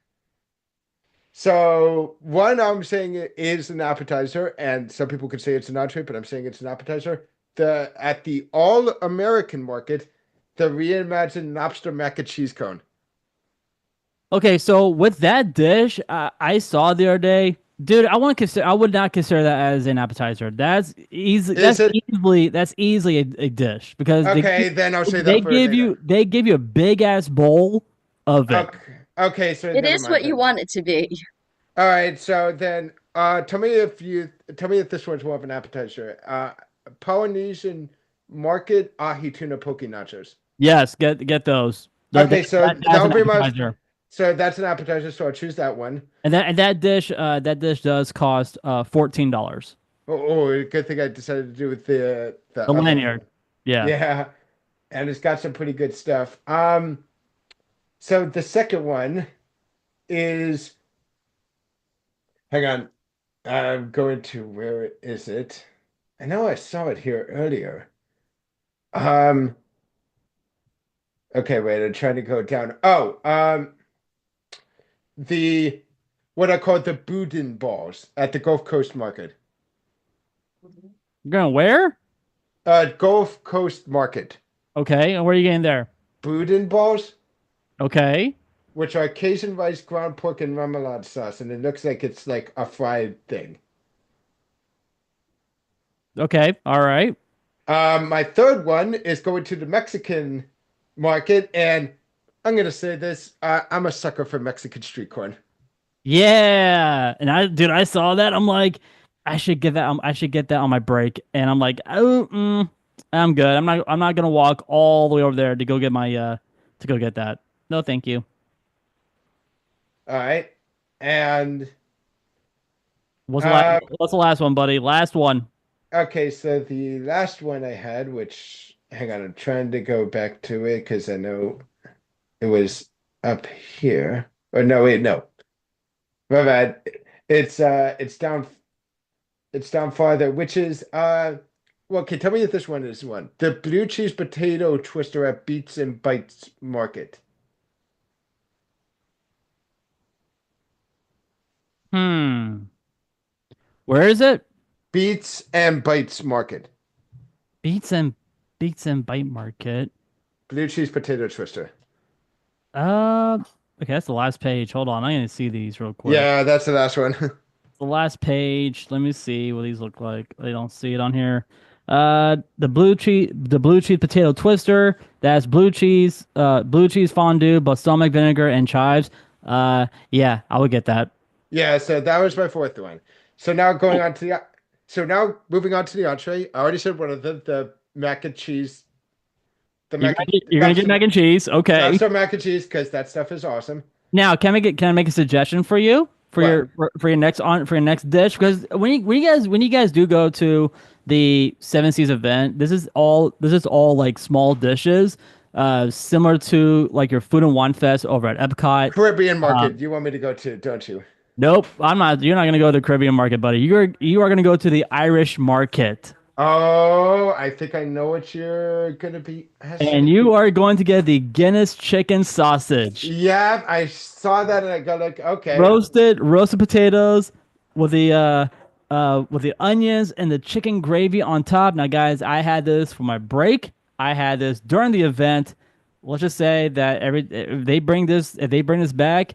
So one I'm saying is an appetizer, and some people could say it's an entree, but I'm saying it's an appetizer. The At the All American Market, the reimagined lobster mac and cheese cone. Okay, so with that dish, I saw the other day, dude. I would not consider that as an appetizer. That's easy. Is it? That's easily a dish because Okay, then I'll say that for later. they give you a big ass bowl of it. Okay, so It never is mind what you then. want it to be. All right, so then tell me if this one's more of an appetizer. Polynesian Market ahi tuna poke nachos. Yes, get those. Okay, so That's that'll an be my appetizer. so that's an appetizer, so I'll choose that one. And that dish does cost $14. Oh, good thing I decided to do with the The other one. lanyard. Yeah. Yeah, and it's got some pretty good stuff. So the second one is hang on. I'm going to where is it? I know I saw it here earlier. Um, okay, wait, I'm trying to go down. Oh, the what I call the Boudin balls at the Gulf Coast Market. You're going where? Gulf Coast Market. Okay, and where are you getting there? Boudin balls, Okay. which are Cajun rice, ground pork, and remoulade sauce, and it looks like it's like a fried thing. Okay. All right. My third one is going to the Mexican market, and I'm gonna say this: I'm a sucker for Mexican street corn. Yeah. And I saw that. I'm like, I should get that. I should get that on my break. And I'm like, I'm good. I'm not gonna walk all the way over there to go get my to go get that. No, thank you. All right, and What's the last one, buddy? Last one. okay, so the last one I had, which hang on, I'm trying to go back to it because I know it was up here. Or no, wait, no. My bad. It's down farther, which is well, okay, tell me if this one is one. The blue cheese potato twister at Beats and Bites Market. Hmm. Where is it? Beats and Bites Market. Beats and Beats and Bite Market. Blue cheese potato twister. Uh, okay, that's the last page. Hold on, I'm gonna see these real quick. Yeah, that's the last one. The last page. Let me see what these look like. I don't see it on here. The blue cheese potato twister. That's blue cheese fondue, balsamic vinegar, and chives. Yeah, I would get that. Yeah, so that was my fourth one. So now going on to the so now moving on to the entree. I already said one of the mac and cheese The You're mac gonna and, get, you're gonna get mac and cheese. Okay. lobster mac and cheese because that stuff is awesome. Now, can I make a suggestion for you for What? your next dish? Because when you guys do go to the Seven Seas event, this is all like small dishes, similar to like your Food and Wine Fest over at Epcot. Caribbean market. You want me to go to, don't you? Nope, I'm not. You're not gonna go to the Caribbean market, buddy. You are gonna go to the Irish market, Oh, I think I know what you're gonna be asking. and you are going to get the Guinness chicken sausage. Yeah, I saw that and I go like, okay. Roasted potatoes with the onions and the chicken gravy on top. Now, guys, I had this for my break. I had this during the event. Let's just say that if they bring this back,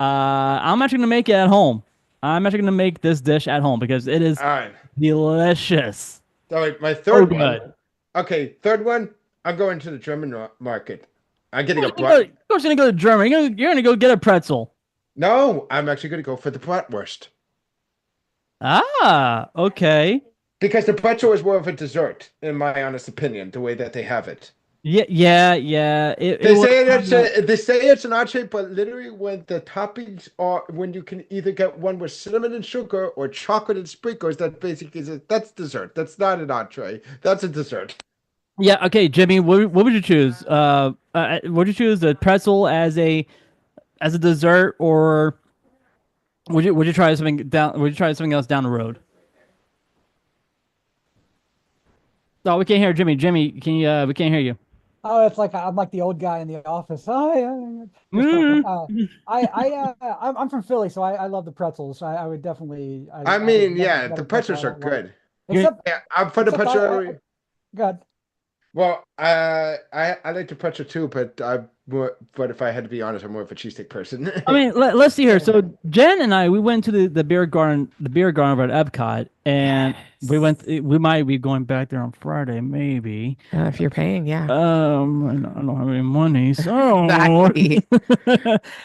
I'm actually gonna make it at home. I'm actually gonna make this dish at home because it is All right. delicious. All right, my So third good. one. Okay, third one. I'm going to the German market. I'm getting a Of course, you're gonna go to Germany. You're gonna go get a pretzel. No, I'm actually going to go for the bratwurst Ah, okay. because the pretzel is more of a dessert, in my honest opinion. The way that they have it. Yeah. They say it's an entree, but literally when the toppings are when you can either get one with cinnamon and sugar or chocolate and sprinkles, that basically that's dessert. That's not an entree. That's a dessert. Yeah, okay, Jimmy, what would you choose? Would you choose the pretzel as a dessert, or would you try something down? Would you try something else down the road? No, we can't hear Jimmy. Jimmy, can you? We can't hear you. Oh, it's like I'm like the old guy in the office. Oh yeah. I'm from Philly, so I love the pretzels. I would definitely. I would mean, never yeah, get the a pretzel pretzels I are don't like. good. Except, Yeah, I'm for the except pretzel. God, Well, I like the pretzel too, but if I had to be honest, I'm more of a cheesesteak person. I mean, let's see here. So Jen and I, we went to the beer garden over at Epcot, and we might be going back there on Friday, maybe. If you're paying, yeah. I don't have any money, so Exactly.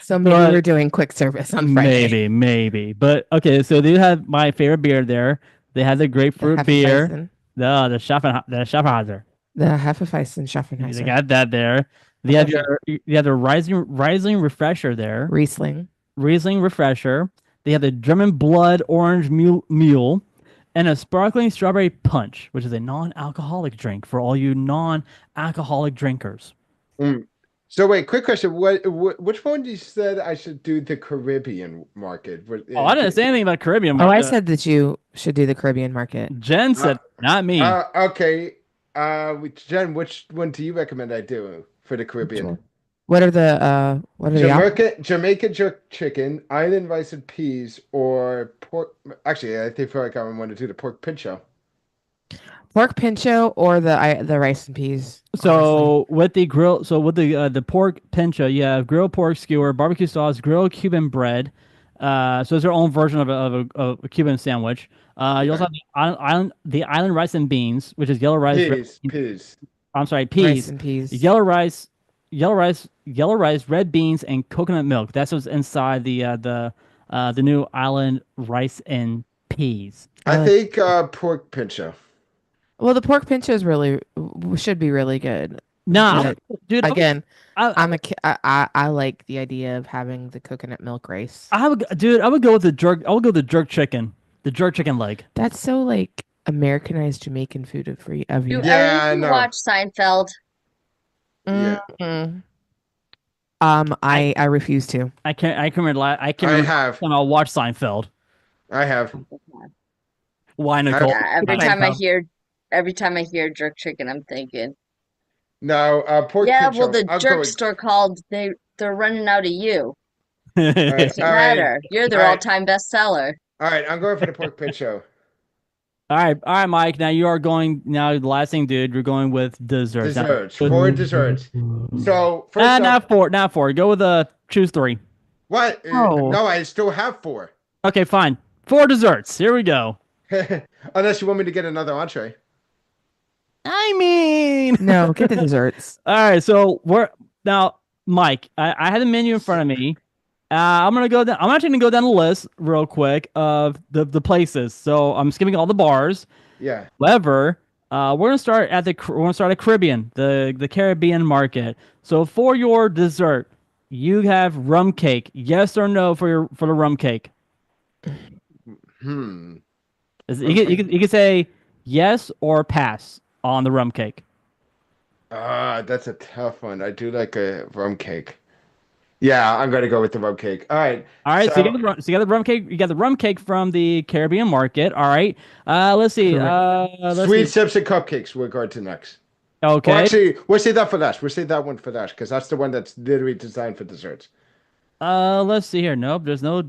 So maybe But- we're doing quick service on Friday. maybe. But okay, so they have my favorite beer there. They have the grapefruit beer, Hefeweizen. the Schaffenhauser. The Hefeweizen They Schaffenhauser. got that there. They have the Riesling refresher there. Riesling. Riesling refresher. They have the German blood orange mule and a sparkling strawberry punch, which is a non-alcoholic drink for all you non-alcoholic drinkers. So wait, quick question. Which one you said I should do the Caribbean market? Oh, I didn't say anything about Caribbean Oh, I market. said that you should do the Caribbean market. Jen said, not me. Okay. Jen, which one do you recommend I do for the Caribbean? What are the Jamaican jerk chicken, island rice and peas, or pork? Actually, I feel like I want to do the pork pincho. pork pincho or the rice and peas? So with the pork pincha, you have grilled pork skewer, barbecue sauce, grilled Cuban bread. So it's their own version of a Cuban sandwich. You also have the island rice and beans, which is yellow rice. Peas. I'm sorry, honestly. Rice peas. and peas. Yellow rice, red beans, and coconut milk. That's what's inside the new island rice and peas. I think pork pincho. Well, the pork pincho should be really good. No, dude. Again, I like the idea of having the coconut milk rice. I would go with the jerk. I would go with the jerk chicken. The jerk chicken leg. That's so like Americanized Jamaican food of Do you. Yeah, any I of you know. watch Seinfeld? Yeah. Mm-mm. I refuse to. I can't remember. I can't I remember have. when I'll watch Seinfeld. I have. Why, Nicole? Yeah, every Seinfeld. time I hear jerk chicken, I'm thinking, No, pork yeah, pincho. well, the I'll go jerk with- store called. They're running out of you. All right, Doesn't all right. matter. You're their All right. all-time bestseller. All right, I'm going for the pork pincho. All right, Mike. Now you are going. Now the last thing, dude. You're going with desserts. Now- Desserts. 4 desserts. So first off, not four. Go with choose 3. what? Oh. No, I still have 4. Okay, fine. 4 desserts. Here we go. Unless you want me to get another entree. I mean, No, get the desserts. all right. So we're now, Mike. I have the menu in front of me. I'm gonna go down. I'm actually gonna go down the list real quick of the places. So I'm skipping all the bars. Yeah. However, We're gonna start at Caribbean, the Caribbean market. So for your dessert, you have rum cake. Yes or no for the rum cake? Hmm. You can say yes or pass on the rum cake. That's a tough one. I do like a rum cake. Yeah, I'm gonna go with the rum cake. All right. All right, so So you got the rum cake. You got the rum cake from the Caribbean market. All right. Let's see. Correct. Let's sweet see. sips and cupcakes we're going to next. Or Okay. actually, we'll say that for last. We'll say that one for last because that's the one that's literally designed for desserts. Let's see here. Nope, there's no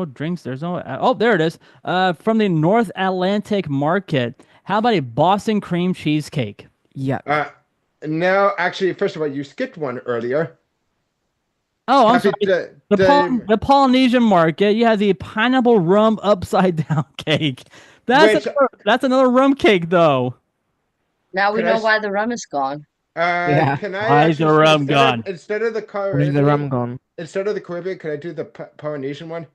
drinks. There's no. Oh, there it is. From the North Atlantic market. How about a Boston cream cheesecake? Yuck. Uh, no, actually, first of all, you skipped one earlier. Oh, I'm Happy sorry. to, The Polynesian market. You have the pineapple rum upside down cake. Wait, That's another rum cake though. Now we Can I know s- why the rum is gone. Yeah. Can I Why is the actually rum gone? instead of the Where's the rum Caribbean, gone? instead of the Caribbean, can I do the Polynesian one?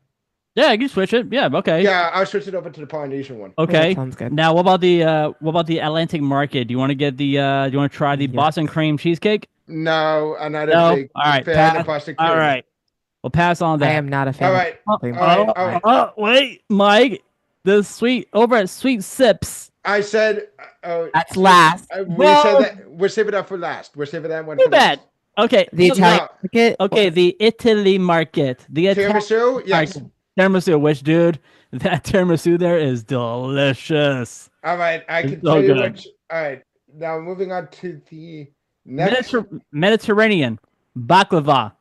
Yeah, you can switch it. Yeah, okay. Yeah, I'll switch it over to the Polynesian one. Okay. Sounds good. Now, what about the Atlantic market? Do you want to get the do you want to try the Yuck. Boston cream cheesecake? No, I'm not a No. big All right. fan Pass. of Boston All cream. right. We'll pass on that. I am not a fan. All of right. cream. All right. Wait, Mike. The sweet over at Sweet Sips. I said. That's last. We said that. We're saving that for last. We're saving that one Too for bad. last. Okay. The so- Italian market. Okay, the Italy market. The Italian Tiramisu? Yes. tiramisu, which dude, that tiramisu there is delicious. All right. I It's can so tell you good. which. All right. Now moving on to the next. Mediterranean baklava.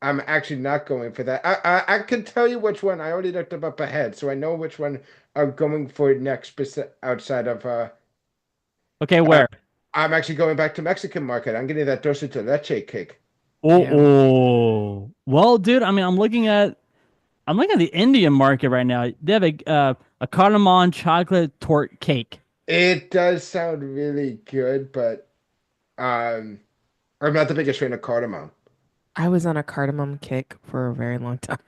I'm actually not going for that. I can tell you which one. I already looked them up ahead, so I know which one I'm going for next. Outside of Okay, where? I'm actually going back to Mexican market. I'm getting that dulce de leche cake. Oh. Well, dude, I mean, I'm looking at the Indian market right now. They have a cardamom chocolate torte cake. It does sound really good, but I'm not the biggest fan of cardamom. I was on a cardamom kick for a very long time.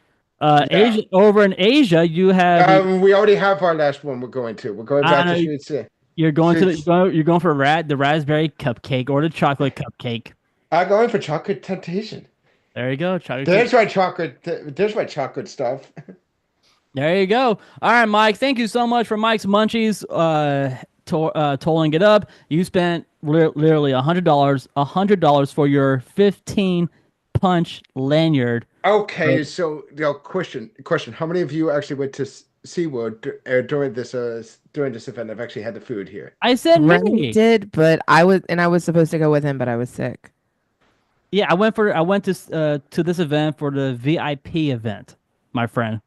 Yeah. Asia, over in Asia, you have We already have our last one. We're going back to sweet tea. you're going Sweets. you're going for the raspberry cupcake or the chocolate cupcake. I'm going for chocolate temptation. There you go, chocolate. There's my chocolate. There's my chocolate stuff. There you go. All right, Mike. Thank you so much for Mike's Munchies. Tolling it up. You spent literally $100 for your 15 punch lanyard. Okay, Right. so question. How many of you actually went to SeaWorld during this event? I've actually had the food here. I said Remy me. did, but I was supposed to go with him, but I was sick. Yeah, I went to this event for the VIP event, my friend,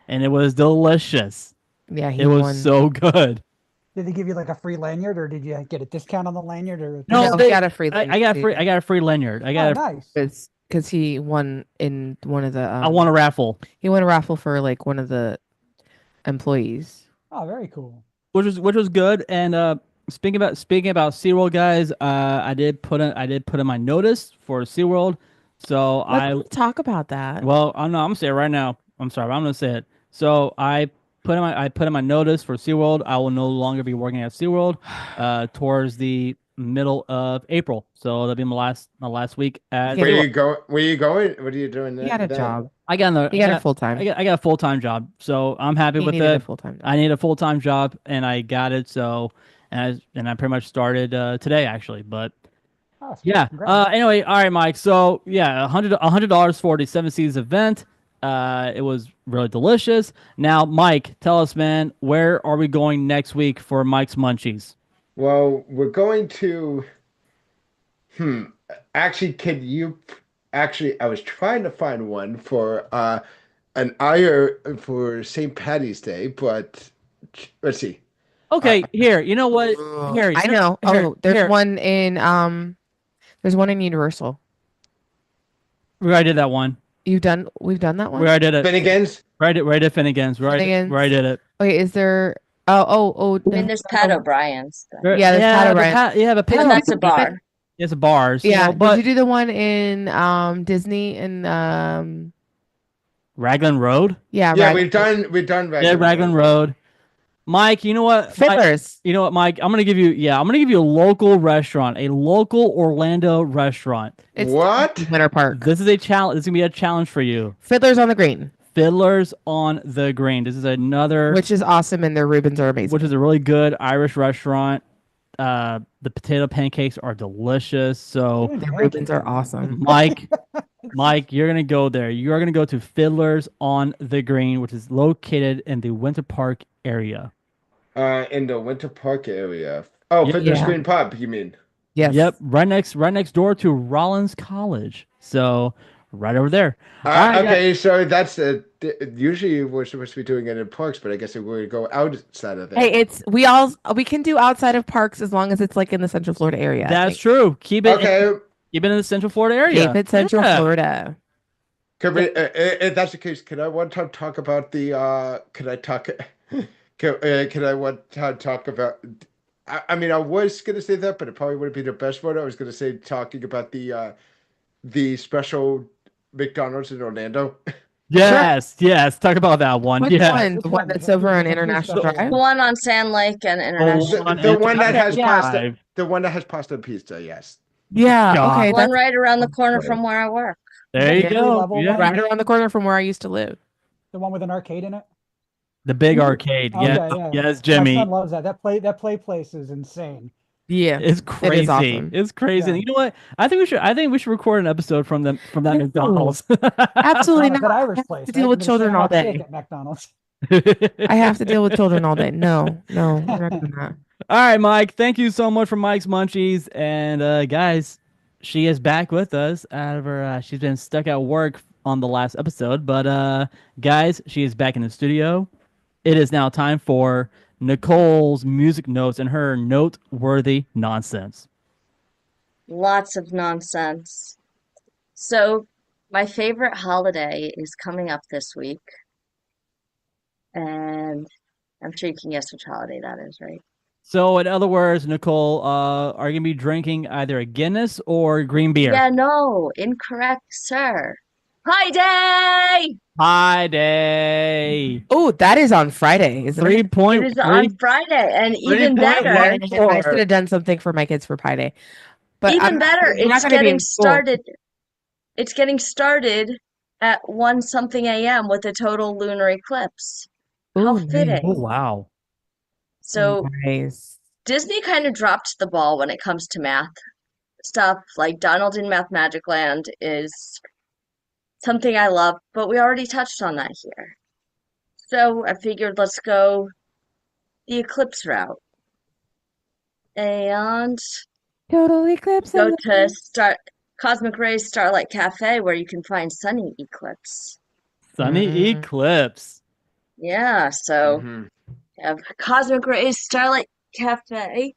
and it was delicious. Yeah, he It was won. so good. Did they give you like a free lanyard, or did you get a discount on the lanyard? Or No, No, they- he got a free. I got a free lanyard. oh, nice. because he won in one of the. I won a raffle, He won a raffle for like one of the employees. Oh, very cool. which was good. And speaking about SeaWorld, guys, I did put in my notice for SeaWorld. So Let's talk about that. well, I'm gonna say it right now. I'm sorry, I'm gonna say it. So I put in my notice for SeaWorld. I will no longer be working at SeaWorld towards the middle of April. So that'll be my last week at Yeah. Where SeaWorld. you go? Where you going? What are you doing? He got a then? job. I got He got a full time. I got a full-time job. So I'm happy He with needed a it. full time. I need a full-time job and I got it. So and I pretty much started today actually. But Oh, sweet. yeah. Congrats. Anyway, all right, Mike. So yeah, $100 for the Seven Seas event. It was really delicious. Now, Mike, tell us, man, where are we going next week for Mike's Munchies? Well, we're going to. Actually, can you? Actually, I was trying to find one for an ire for St. Patty's Day, but let's see. Okay, here. You know what? Here, I know. here, Oh, there's here. one in Universal. We already did that one. We've done that one? We already did it. Finnegan's. We already did Finnegan's. We already did it. Okay, is there I mean, there's Pat O'Brien's. Yeah, there's Pat O'Brien. But But that's a bar. It's bars. you Yeah, know, but did you do the one in Disney and Raglan Road? yeah, Yeah, right. we've done. Yeah, Raglan Road. Mike, you know what? Mike, Fiddlers. you know what, Mike? I'm gonna give you a local restaurant, a local Orlando restaurant. It's What? Winter Park. This is a challenge. This is gonna be a challenge for you. Fiddlers on the Green, Fiddlers on the Green. This is another, which is awesome, and their Reubens are amazing. which is a really good Irish restaurant. The potato pancakes are delicious. So, Doing Their pancakes Reubens are again. awesome. Mike, you're gonna go there. You are gonna go to Fiddlers on the Green, which is located in the Winter Park area. In the Winter Park area. Oh, Yep. Fiddler's Yeah. Green Pub, you mean? Yes. Yep, right next door to Rollins College. So right over there. All right, guys. Okay, so that's usually we're supposed to be doing it in parks, but I guess we're going to go outside of that. Hey, we can do outside of parks as long as it's like in the Central Florida area. I That's think. true. Keep it Okay, in the Central Florida area. Keep it Central Yeah. Florida. can we, if that's the case, can I one time talk about the can I talk can I one time talk about I mean I was gonna say that, but it probably wouldn't be the best one. I was gonna say talking about the special McDonald's in Orlando. Yes, yes. Talk about that one. Which Yeah. one? Which The one? one that's over on Which International special Drive? The one on Sand Lake and International. The one that has Yeah. pasta, the one that has pasta and pizza, yes. Yeah. God. Okay. One That's right around the corner from where I work. There you The go. level Yeah. one? right around the corner from where I used to live. The one with an arcade in it. The big arcade. Okay, Yeah. yeah. Yes, My Jimmy. son loves that. That play place is insane. Yeah. It's crazy. awesome. It's crazy. Yeah. And you know what? I think we should record an episode from that No. McDonald's. Absolutely Oh, not. that I Irish have place. to deal right? with The children all Shamrock Steak day. at McDonald's. I have to deal with children all day. No, we're not doing that. All right, Mike. Thank you so much for Mike's Munchies. And guys, she is back with us out of her. She's been stuck at work on the last episode, but guys, she is back in the studio. It is now time for Nicole's music notes and her noteworthy nonsense. Lots of nonsense. So, my favorite holiday is coming up this week. And I'm sure you can guess which holiday that is, right? So, in other words, Nicole, are you gonna be drinking either a Guinness or green beer? Yeah, no, incorrect, sir. Pie Day! Pie Day. Oh, that is on Friday, isn't it? 3.3. It is on Friday, and even 3.1. better, I should have done something for my kids for Pi Day. But even better, we're not it's gonna be getting in school. started. It's getting started at 1 something a.m. with a total lunar eclipse. How Ooh, nice. fitting. Oh wow. So Nice. Disney kind of dropped the ball when it comes to math stuff. Like Donald in Math Magic Land is something I love, but we already touched on that here. So I figured let's go the eclipse route and Total eclipse. go to Cosmic Rays Starlight Cafe where you can find sunny eclipse. Sunny eclipse. Yeah, so Mhm. you have Cosmic Rays Starlight Cafe,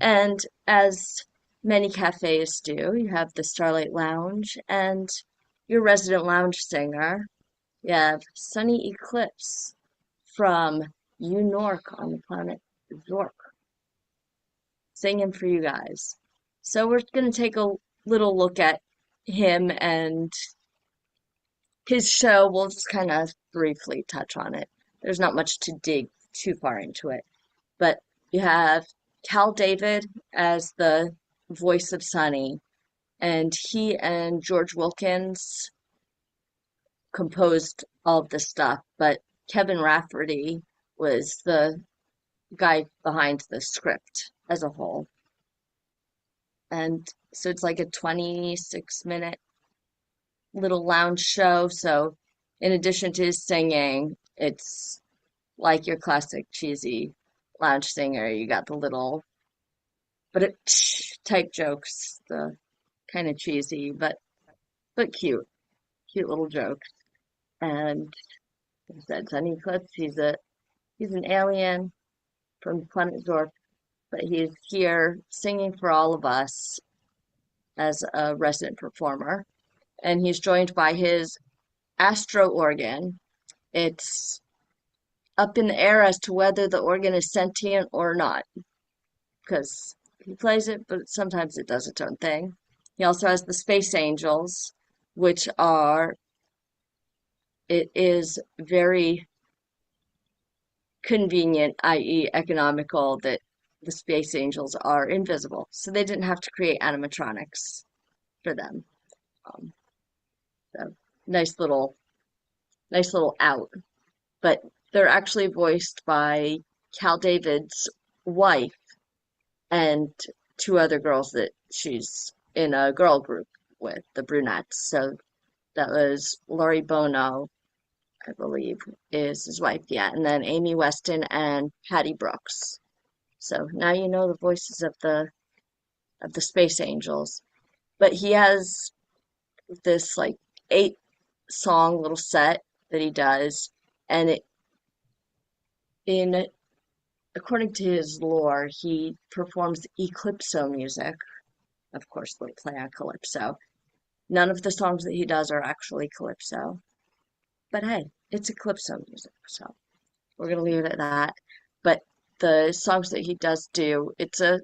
and as many cafes do, you have the Starlight Lounge and your resident lounge singer. You have Sunny Eclipse from Unork on the planet Zork singing for you guys. So we're going to take a little look at him and his show. We'll just kind of briefly touch on it. There's not much to dig too far into it. But you have Cal David as the voice of Sunny, and he and George Wilkins composed all of the stuff, but Kevin Rafferty was the guy behind the script as a whole. And so it's like a 26-minute little lounge show. So in addition to his singing, it's like your classic cheesy lounge singer. You got the little but it type jokes, the kind of cheesy but cute little jokes. And like I said, Sunny Eclipse, he's an alien from planet Zork, but he's here singing for all of us as a resident performer. And he's joined by his astro organ. It's up in the air as to whether the organ is sentient or not, because he plays it, but sometimes it does its own thing. He also has the Space Angels, which it is very convenient, i.e., economical, that the space angels are invisible, so they didn't have to create animatronics for them. Um, so nice little out. But they're actually voiced by Cal David's wife and two other girls that she's in a girl group with, the brunettes. So that was Laurie Bono, I believe, is his wife, yeah, and then Amy Weston and Patty Brooks. So now you know the voices of the Space Angels. But he has this like 8 song little set that he does, and in according to his lore, he performs Eclipso music. Of course, they play on Calypso. None of the songs that he does are actually Calypso. But hey, it's Eclipso music, so we're gonna leave it at that. But the songs that he does do, it's a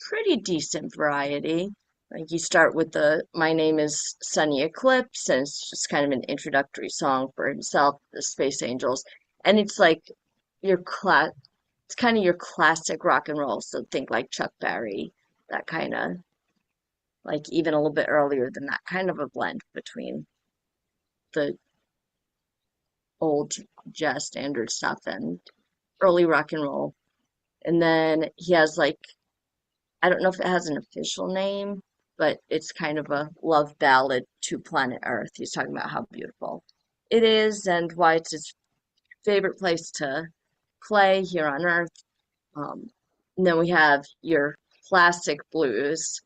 pretty decent variety. Like you start with the My Name is Sunny Eclipse, and it's just kind of an introductory song for himself, the Space Angels. And it's like your it's kind of your classic rock and roll. So think like Chuck Berry, that kind of, like even a little bit earlier than that, kind of a blend between the old jazz standard stuff and early rock and roll. And then he has like, I don't know if it has an official name, but it's kind of a love ballad to planet Earth. He's talking about how beautiful it is and why it's his favorite place to play here on Earth. And then we have your classic blues,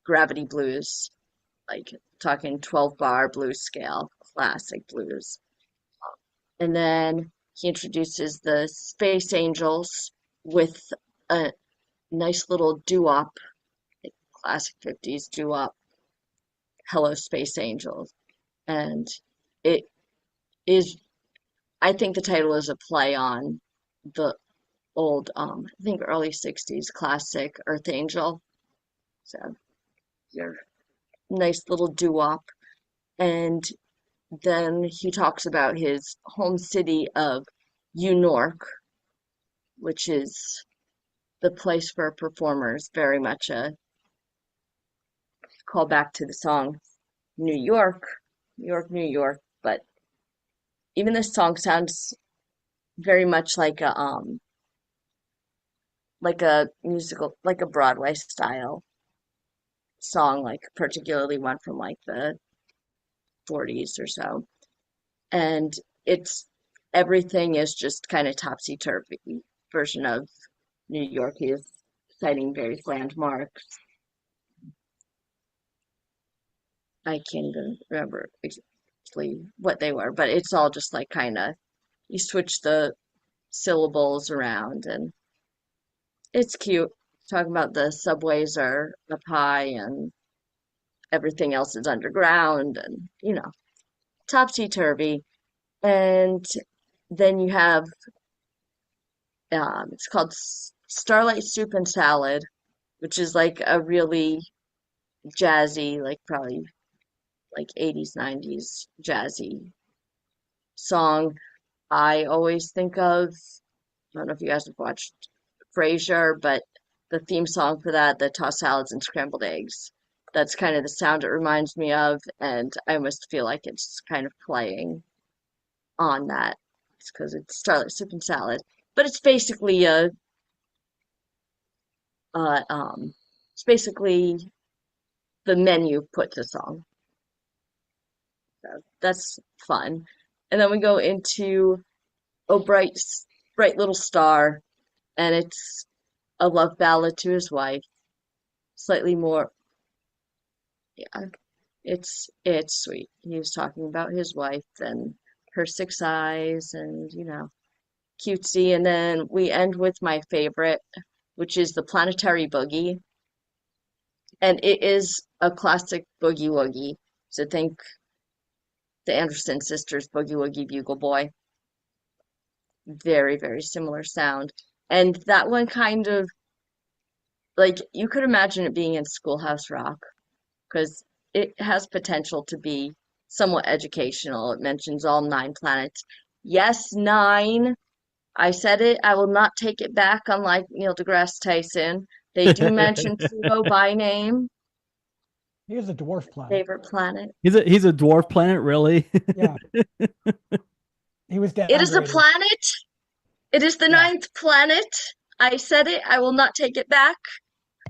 gravity blues, like talking 12-bar blues scale, classic blues. And then he introduces the Space Angels with a nice little doo-wop, like classic 50s doo-wop, Hello Space Angels. And it is, I think the title is a play on the old, I think early 60s classic Earth Angel. So your nice little doo-wop. And then he talks about his home city of New York, which is the place for performers, very much a call back to the song New York, New York, New York. But even this song sounds very much like a musical, like a Broadway style song, like particularly one from like the 40s or so. And it's everything is just kind of topsy-turvy version of New York. He is citing various landmarks. I can't even remember exactly what they were, but it's all just like kind of you switch the syllables around and it's cute. Talking about the subways are up high and everything else is underground and topsy-turvy. And then you have it's called Starlight Soup and Salad, which is like a really jazzy, like probably like 80s, 90s jazzy song. I always think of, I don't know if you guys have watched Frasier, but the theme song for that, the tossed salads and scrambled eggs, that's kind of the sound it reminds me of, and I almost feel like it's kind of playing on that. It's because it's Starlight Soup and Salad, but uh, um, it's basically the menu put to song. So that's fun. And then we go into Oh Bright Little Star, and it's a love ballad to his wife. Slightly more, yeah, it's sweet. He was talking about his wife and her 6 eyes and cutesy. And then we end with my favorite, which is the Planetary Boogie. And it is a classic boogie woogie. So think the Anderson sisters Boogie Woogie Bugle Boy. Very, very similar sound. And that one kind of like you could imagine it being in Schoolhouse Rock because it has potential to be somewhat educational. It mentions all 9 planets. Yes, 9, I said it. I will not take it back, unlike Neil deGrasse Tyson. They do mention Pluto by name, Here's a dwarf planet. favorite planet. He's a dwarf planet, really? Yeah. He was It is a downgraded. planet. It is the Yeah. 9th planet. I said it. I will not take it back.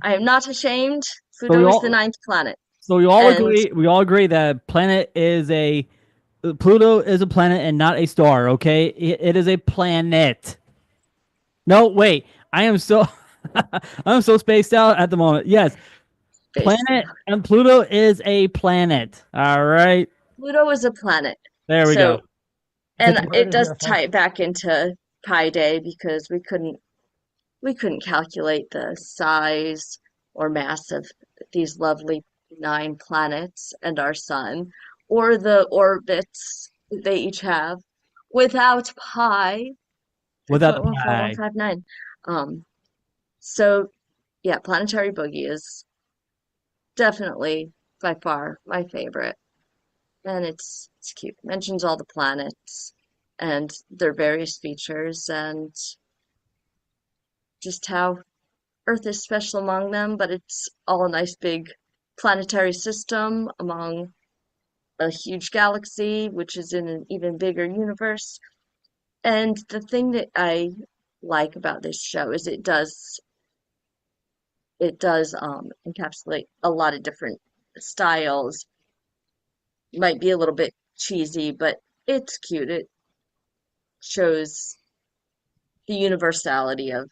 I am not ashamed. Pluto is the 9th planet. So we all And- agree. We all agree that Pluto is a planet and not a star. Okay, it is a planet. No, wait. I am so I'm so spaced out at the moment. Yes, planet and Pluto is a planet. All right, Pluto is a planet. there we So, go. and It's it does here, tie folks. it back into Pi Day because we couldn't calculate the size or mass of these lovely 9 planets and our sun, or the orbits they each have, without pi, Without the 3.14159. So yeah, Planetary Boogie is definitely by far my favorite, and it's cute. Mentions all the planets and their various features, and just how Earth is special among them, but it's all a nice big planetary system among a huge galaxy, which is in an even bigger universe. And the thing that I like about this show is it does encapsulate a lot of different styles. Might be a little bit cheesy, but it's cute. It shows the universality of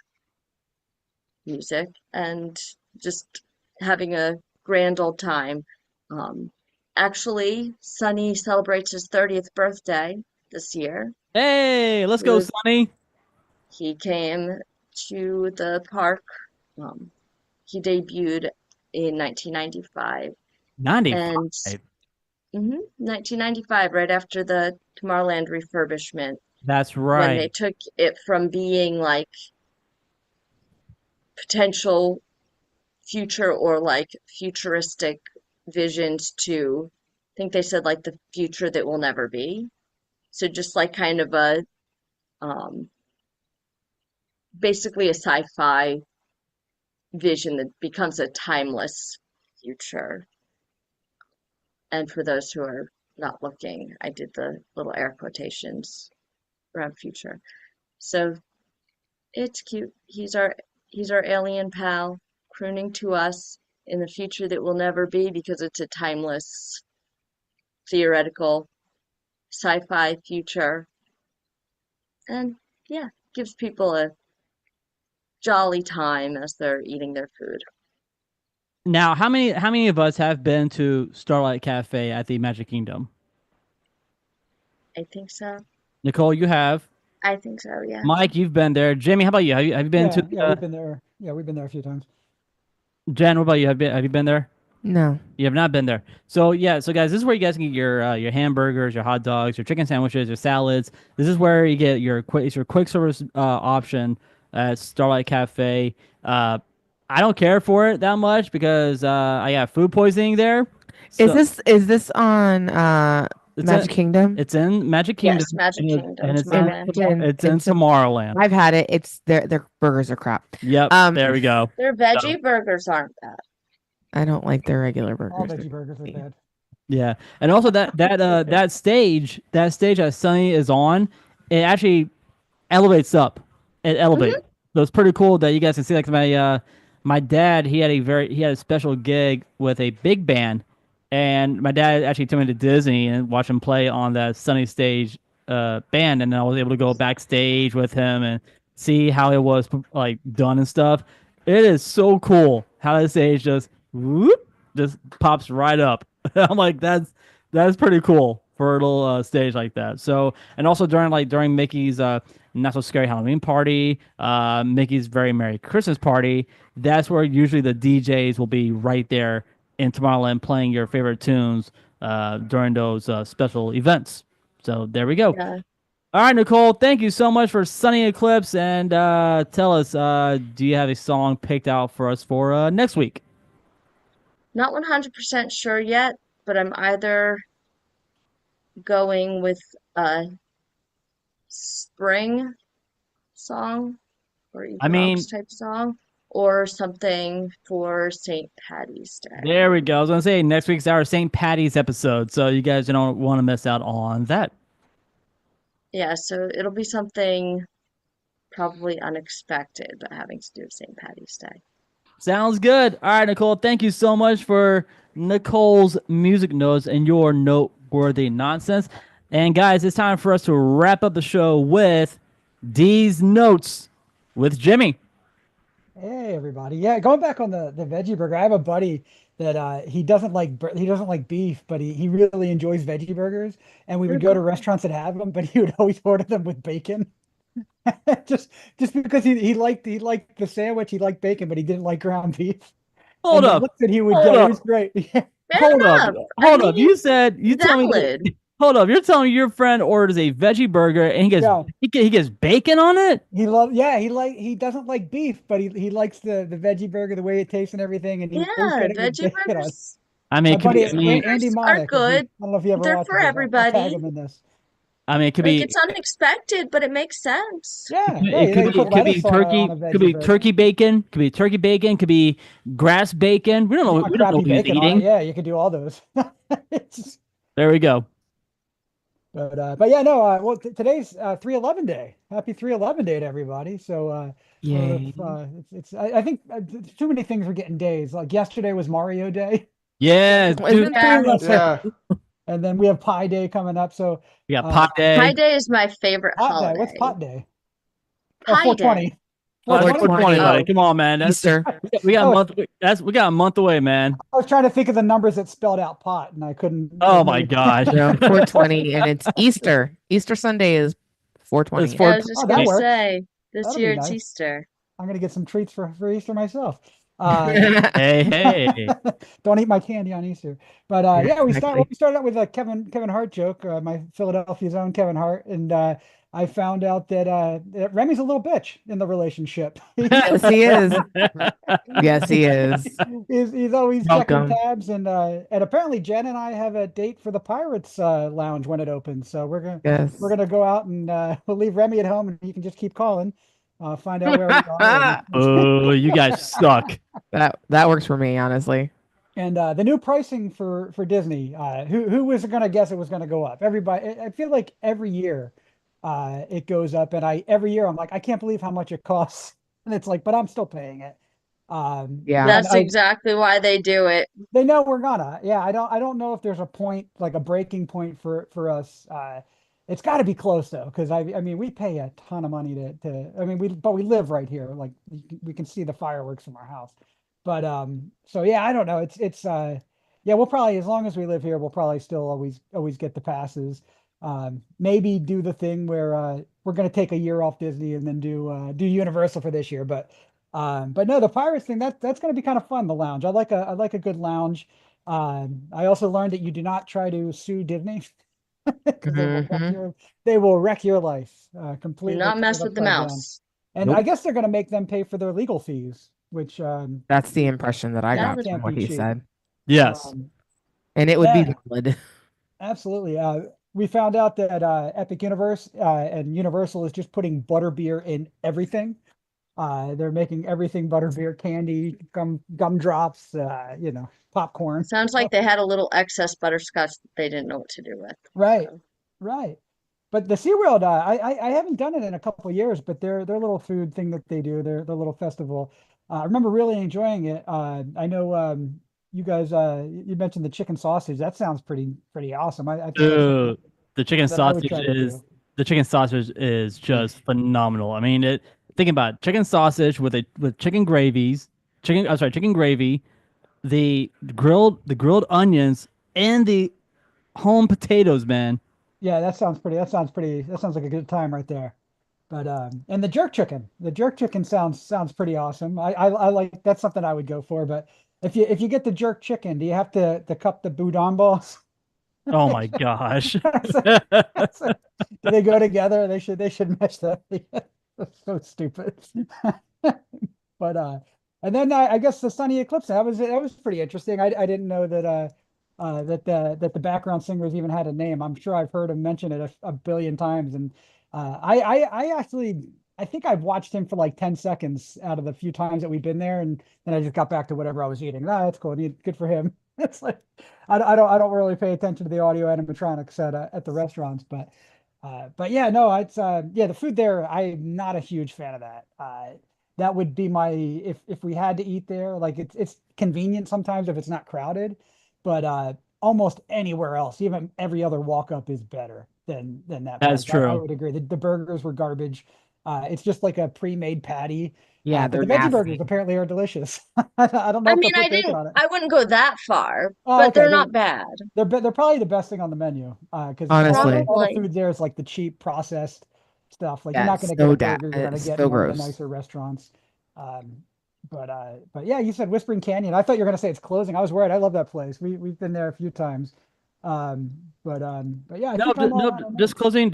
music and just having a grand old time. Um, Actually, Sonny celebrates his 30th birthday this year. Hey, let's go, Sonny. He came to the park. He debuted in 1995. 95. And 1995, right after the Tomorrowland refurbishment, That's when they right. took it from being like potential future or like futuristic visions to, I think they said like the future that will never be. So just like kind of a um, basically a sci-fi vision that becomes a timeless future. And for those who are not looking, I did the little air quotations around future. So it's cute. He's our alien pal, crooning to us in the future that will never be because it's a timeless, theoretical, sci-fi future. And yeah, gives people a jolly time as they're eating their food. Now, how many of us have been to Starlight Cafe at the Magic Kingdom? I think so. Nicole, you have. I think so, yeah. Mike, you've been there. Jamie, how about you? Have you been to? We've been there. Yeah, we've been there a few times. Jen, what about you? Have you been there? No. You have not been there. So yeah, so guys, this is where you guys can get your hamburgers, your hot dogs, your chicken sandwiches, your salads. This is where you get your quick service option at Starlight Cafe. I don't care for it that much because I got food poisoning there. Is this on Magic Kingdom? It's in Magic Kingdom. Yes, Magic Kingdom. And it's Tomorrowland. in Tomorrowland. I've had it. It's their burgers are crap. Yep. There we go. Their veggie burgers aren't bad. I don't like their regular burgers. All veggie burgers are bad. Yeah, and also that stage that Sunny is on, it actually elevates up. It elevates. So it's pretty cool that you guys can see. Like my dad, he had a special gig with a big band, and my dad actually took me to Disney and watched him play on that Sunny stage band, and I was able to go backstage with him and see how it was like done and stuff. It is so cool how that stage just whoop, just pops right up. I'm like, that's pretty cool for a little stage like that. So, and also during Mickey's not so scary Halloween party, Mickey's very Merry Christmas party, that's where usually the DJs will be right there in Tomorrowland playing your favorite tunes during those special events. So there we go. Yeah. All right, Nicole, thank you so much for Sunny Eclipse, and tell us, do you have a song picked out for us for next week? Not 100% sure yet, but I'm either going with Spring song or I mean, equinox type song, or something for St. Patty's Day. there we go. I was gonna say next week's our St. Patty's episode, so you guys don't want to miss out on that. Yeah, so it'll be something probably unexpected, but having to do with St. Patty's Day. Sounds good. All right, Nicole. Thank you so much for Nicole's music notes and your noteworthy nonsense. And guys, it's time for us to wrap up the show with D's notes with Jimmy. Hey everybody. Yeah, going back on the veggie burger. I have a buddy that he doesn't like he doesn't like beef, but he really enjoys veggie burgers. And we would go to restaurants that have them, but he would always order them with bacon. just just because he liked the sandwich, he liked bacon, but he didn't like ground beef. Hold And the up. look that he would Hold get, up. it was great. Fair Hold up. enough. I Hold up. mean, You said you tell me that, valid. hold up. You're telling me your friend orders a veggie burger and he gets Yeah. he gets bacon on it? He doesn't like beef, but he likes the veggie burger, the way it tastes and everything, and he always Yeah, get it with veggie bacon on. burgers. I mean, My it could be. I buddy mean, Andy Burgers are Monick, good. I don't know if you ever They're watched for it. I'll tag everybody. him in this. it could Like, be. it's unexpected, but it makes sense. Yeah, It you could put be lettuce turkey. on a Could veggie be burger. turkey bacon. Could be turkey bacon. Could be grass bacon. We don't You know. want We don't know crappy what he's bacon on it. eating. Yeah, you could do all those. It's just- There we go. but yeah, no. Well, today's 311 day. Happy 311 day to everybody. So Yay. I think too many things are getting days. Like yesterday was Mario Day, Yeah, Isn't dude. Yeah. 311 Yeah. and then we have Pie Day coming up. So We got pot day. Pie Day is my favorite Pot Day. holiday. What's Pot Day? Oh, Pie 420. Day. Oh, 420? 420, buddy. Oh. Come on, man. Easter. We got a Oh. month. We got a month away, man. I was trying to think of the numbers that spelled out pot, and I couldn't. Oh my gosh. Yeah, 420, and it's Easter. Easter Sunday is 420. It's Yeah, four- I was just Oh, that gonna works. say, this That'll year be it's nice. Easter. I'm gonna get some treats for Easter myself. Hey. Don't eat my candy on Easter. But yeah, we started out with a Kevin Hart joke, my Philadelphia's own Kevin Hart, and I found out that Remy's a little bitch in the relationship. Yes, he is. Yes, he is. He's always Welcome. checking tabs, and apparently Jen and I have a date for the Pirates Lounge when it opens. So we're Yes. gonna go out and we'll leave Remy at home, and you can just keep calling, find out where we are. Oh, you guys suck. That works for me, honestly. And the new pricing for Disney, who was going to guess it was going to go up? Everybody, I feel like every year it goes up, and every year I'm like, I can't believe how much it costs, and it's like, but I'm still paying it. Yeah. That's I- exactly why they do it. They know we're gonna. Yeah, I don't know if there's a point, like a breaking point for us. It's got to be close though, because I mean we pay a ton of money to I mean we live right here, like we can see the fireworks from our house. But so yeah, I don't know. It's yeah, we'll probably, as long as we live here, we'll probably still always get the passes. Maybe do the thing where we're gonna take a year off Disney and then do Universal for this year. But no, the Pirates thing, that's gonna be kind of fun. The lounge, I like a good lounge. I also learned that you do not try to sue Disney because Mhm. they will wreck your life Do completely. not turn mess it with the upside down. mouse. And Nope. I guess they're going to make them pay for their legal fees, which That's the impression that I That got would from what be he cheap. said. Yes. And it would be Yeah. valid. Absolutely. We found out that Epic Universe and Universal is just putting butterbeer in everything. They're making everything butterbeer, candy, gumdrops, popcorn. Sounds like they had a little excess butterscotch that they didn't know what to do with. Right, right. But the SeaWorld, I haven't done it in a couple of years, but their little food thing that they do, their little festival, I remember really enjoying it. I know you guys, you mentioned the chicken sausage. That sounds pretty awesome. I think that's Dude, the chicken that I would sausage try to is do. the chicken sausage is just phenomenal. I mean, think about it, chicken sausage with chicken gravies, chicken gravy, the grilled onions, and the home potatoes, man. Yeah, that sounds like a good time right there. But and the jerk chicken sounds pretty awesome. I like, that's something I would go for. But if you get the jerk chicken, do you have to cup the boudin balls? Oh my gosh. Do they go together? They should match that. That's so stupid. But and then I guess the Sunny Eclipse, that was pretty interesting. I didn't know that that the background singers even had a name. I'm sure I've heard him mention it a billion times. And I actually I think I've watched him for like 10 seconds out of the few times that we've been there, and then I just got back to whatever I was eating. Ah, that's cool. Good for him. It's like I don't really pay attention to the audio animatronics at the restaurants, but yeah, no, it's yeah, the food there, I'm not a huge fan of that. That would be my if we had to eat there, like it's convenient sometimes if it's not crowded, but almost anywhere else, even every other walk up is better than that That's place. I true. would agree. The burgers were garbage. It's just like a pre-made patty. Yeah, But they're the veggie nasty. burgers apparently are delicious. I don't know I if they'll mean, put bacon on it. I wouldn't go that far, Oh, but okay. they're not bad. They're probably the best thing on the menu. Because Honestly. all the Probably. food there is like the cheap processed stuff. Like you're Yeah, not it's going to get a so burger you're going to it's get so in one of the gross. nicer restaurants. But yeah, you said Whispering Canyon. I thought you were going to say it's closing. I was worried. I love that place. We've been there a few times. But yeah, I No, think I'm all no, out on that. just closing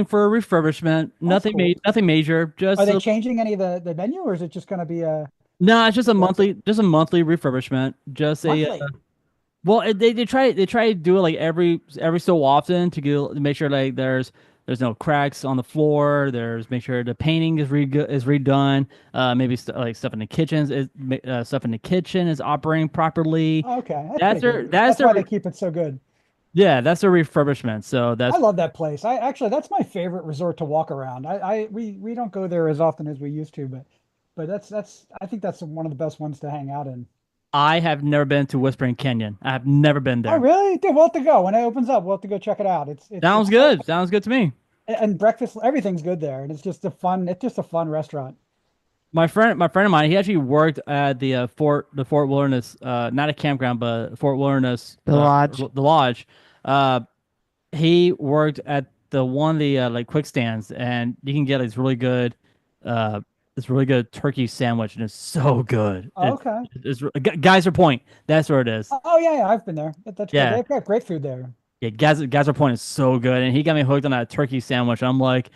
for a refurbishment. That's cool. Nothing major. Are Just they changing any of the menu, or is it just going to be a no, it's just a monthly refurbishment. Just a monthly? well, they try to do it like every so often to make sure like there's no cracks on the floor. There's make sure the painting is redone. Maybe like stuff in the kitchen is operating properly. Oh, okay, that's pretty good. That's That's their why they keep it so good. yeah, that's their refurbishment. So I that's love that place. I actually that's my favorite resort to walk around. We don't go there as often as we used to, but that's I think that's one of the best ones to hang out in. I have never been to Whispering Canyon. I have never been Oh, there. really? Dude, we'll have to go when it opens up. We'll have to go check it out. Sounds It's so good. Sounds good to me. and breakfast, everything's good there, and it's just a fun restaurant. My friend of mine, he actually worked at the Fort Wilderness, not a campground, but Fort Wilderness, The lodge. the lodge. Uh, he worked at the one of the like quick stands, and you can get uh, this really good turkey sandwich, and it's so good. Oh, okay. Geyser Point, that's where it is. Oh yeah, yeah, I've been there. That's good. Yeah, They've got great food there. yeah, Geyser Point is so good, and he got me hooked on that turkey sandwich. I'm like,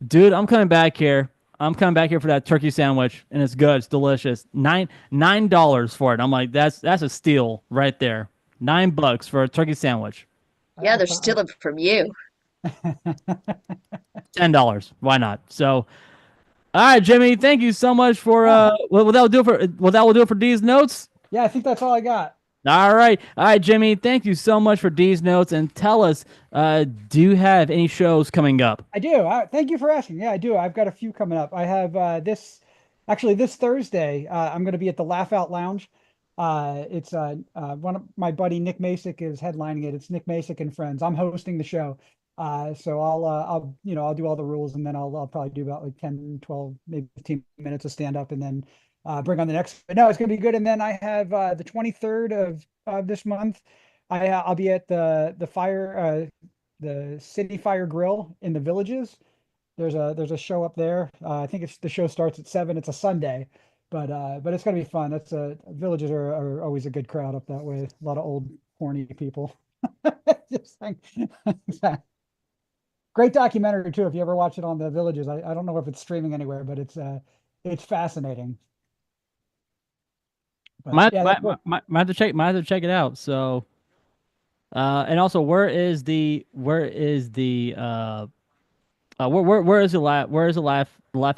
dude, I'm coming back here. I'm coming back here for that turkey sandwich, and it's good. It's delicious. $9 for it. I'm like, that's a steal right there. $9 for a turkey sandwich. Yeah, I they're thought, stealing from you. $10. Why not? So, all right, Jimmy, thank you so much for yeah, what that will do for what that will do for D's notes. yeah, I think that's all I got. All right, Jimmy, thank you so much for D's notes, and tell us, do you have any shows coming up? I do. Thank you for asking. Yeah, I do. I've got a few coming up. I have this Thursday. I'm going to be at the Laugh Out Lounge. It's one of my buddy Nick Masick is headlining it. It's Nick Masick and friends. I'm hosting the show. So I'll do all the rules, and then I'll probably do about like 10, 12, maybe 15 minutes of stand up, and then bring on the next. But no, it's going to be good. And then I have the 23rd of this month. I'll be at the City Fire Grill in the Villages. There's a show up there. I think the show starts at 7. It's a Sunday, but it's gonna be fun. That's Villages are always a good crowd up that way. A lot of old horny people. Just like, great documentary too. If you ever watch it on the Villages, I don't know if it's streaming anywhere, but it's fascinating. But yeah, that's what. Might have to check it out. So, and also, where is the where is the laugh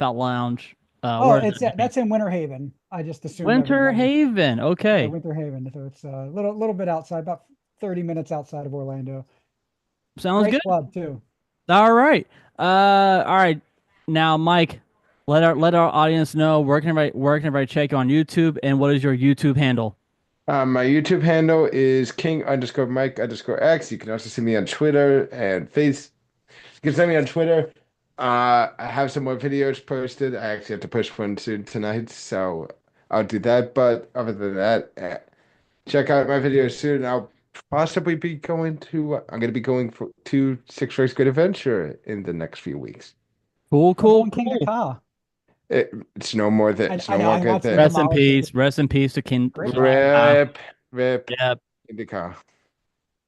out lounge? Oh, Where is that? that's in Winter Haven. I just assumed Winter everybody. Haven. Yeah, Okay, Winter Haven. So it's a little bit outside, about 30 minutes outside of Orlando. sounds Great good. club too. All right. All right. Now, Mike, let our audience know where can everybody check you on YouTube, and what is your YouTube handle? My YouTube handle is king_Mike_X. You can also see me on Twitter and Face. You can send me on Twitter. I have some more videos posted. I actually have to push one soon tonight, so I'll do that. But other than that, check out my videos soon. I'll possibly be going to. I'm going to be going to Six Flags Great Adventure in the next few weeks. Cool, I'm cool, going King cool. Ka. It's no more than it's I no know. more I good watched the than Rest in Demolition. peace. Rest in peace to King. Great rip, rip, Yep. Indica.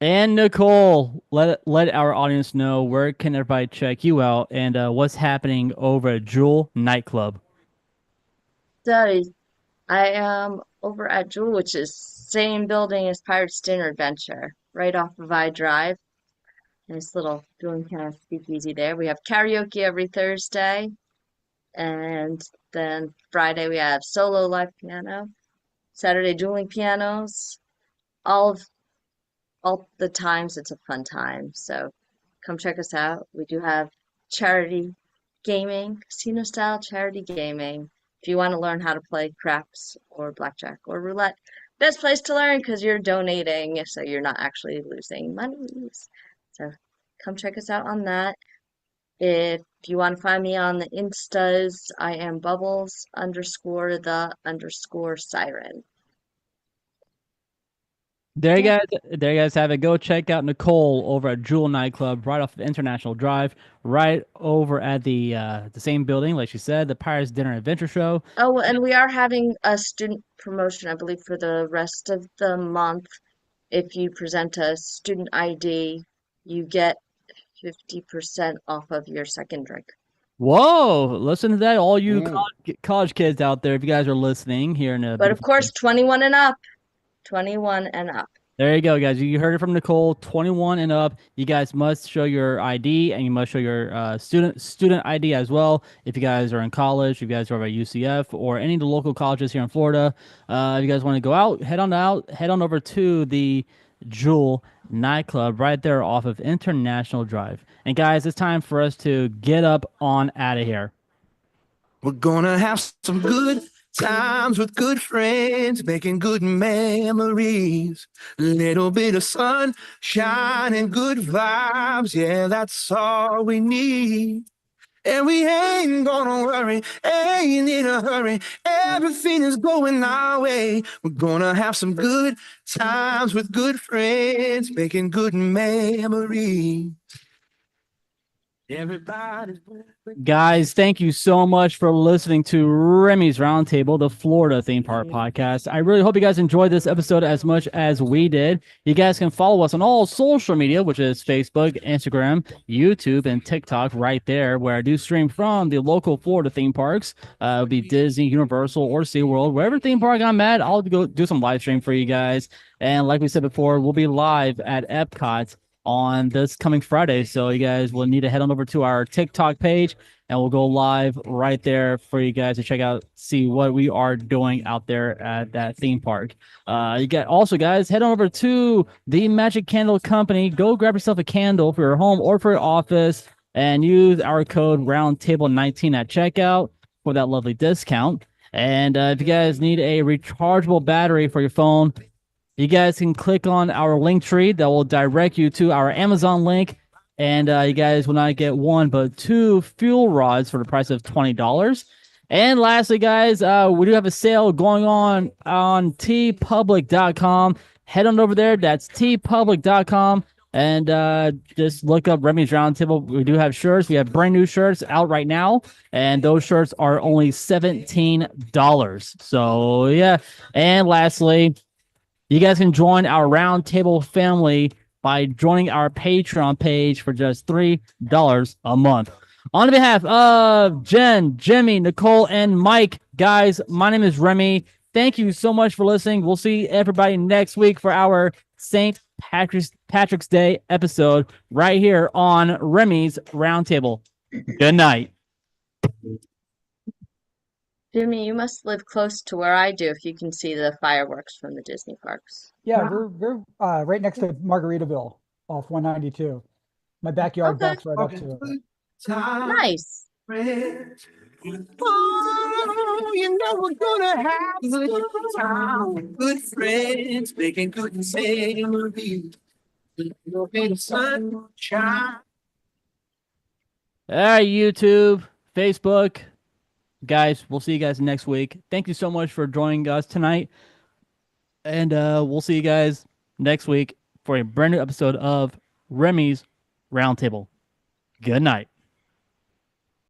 And Nicole, let our audience know where can everybody check you out, and what's happening over at Jewel Nightclub. Studies. I am over at Jewel, which is same building as Pirates Dinner Adventure, right off of I Drive. Nice little doing kind of speakeasy there. We have karaoke every Thursday. And then Friday we have solo live piano, Saturday dueling pianos. All the times it's a fun time. So come check us out. We do have charity gaming, casino style charity gaming. If you want to learn how to play craps or blackjack or roulette, best place to learn because you're donating, so you're not actually losing money. So come check us out on that. If you want to find me on the Instas, I am bubbles underscore the underscore siren. There you Yeah. guys, there you guys have it. Go check out Nicole over at Jewel Nightclub, right off of International Drive, right over at the same building, like she said, the Pirates Dinner and Adventure Show. Oh, and we are having a student promotion, I believe, for the rest of the month. If you present a student ID, you get 50% off of your second drink. Whoa! Listen to that, all you Mm. college kids out there. If you guys are listening here in the But of beautiful course, 21 and up. 21 and up. There you go, guys. You heard it from Nicole. 21 and up. You guys must show your ID, and you must show your student ID as well. If you guys are in college, if you guys are at UCF or any of the local colleges here in Florida, if you guys want to go out, head on over to the Jewel nightclub right there off of International Drive. And guys, it's time for us to get up on out of here. We're gonna have some good times with good friends, making good memories. A little bit of sunshine and good vibes. Yeah, that's all we need. And we ain't gonna worry, ain't in a hurry. Everything is going our way. We're gonna have some good times with good friends, making good memories. Everybody's Guys, thank you so much for listening to Remy's Roundtable, the Florida theme park podcast. I really hope you guys enjoyed this episode as much as we did. You guys can follow us on all social media, which is Facebook, Instagram, YouTube, and TikTok right there, where I do stream from the local Florida theme parks. It'll be Disney, Universal, or SeaWorld. Wherever theme park I'm at, I'll go do some live stream for you guys. And like we said before, we'll be live at Epcot on this coming Friday. So you guys will need to head on over to our TikTok page and we'll go live right there for you guys to check out, see what we are doing out there at that theme park. You get also, guys, head on over to the Magic Candle Company. Go grab yourself a candle for your home or for your office and use our code Roundtable19 at checkout for that lovely discount. And if you guys need a rechargeable battery for your phone, you guys can click on our link tree that will direct you to our Amazon link. And you guys will not get one, but two fuel rods for the price of $20. And lastly, guys, we do have a sale going on tpublic.com. Head on over there. That's tpublic.com. And just look up Remy's Roundtable. We do have shirts. We have brand new shirts out right now. And those shirts are only $17. So, yeah. And lastly, you guys can join our Roundtable family by joining our Patreon page for just $3 a month. On behalf of Jen, Jimmy, Nicole, and Mike, guys, my name is Remy. Thank you so much for listening. We'll see everybody next week for our St. Patrick's Day episode right here on Remy's Roundtable. Good night. Jimmy, you must live close to where I do if you can see the fireworks from the Disney parks. Yeah, we're right next to Margaritaville off 192. My backyard Okay. backs right up to it. Nice. friends. Oh, you know we're gonna have a good time with good friends, making good memories. A little bit of sunshine. All right, YouTube, Facebook. Guys, we'll see you guys next week. Thank you so much for joining us tonight. And we'll see you guys next week for a brand new episode of Remy's Roundtable. Good night.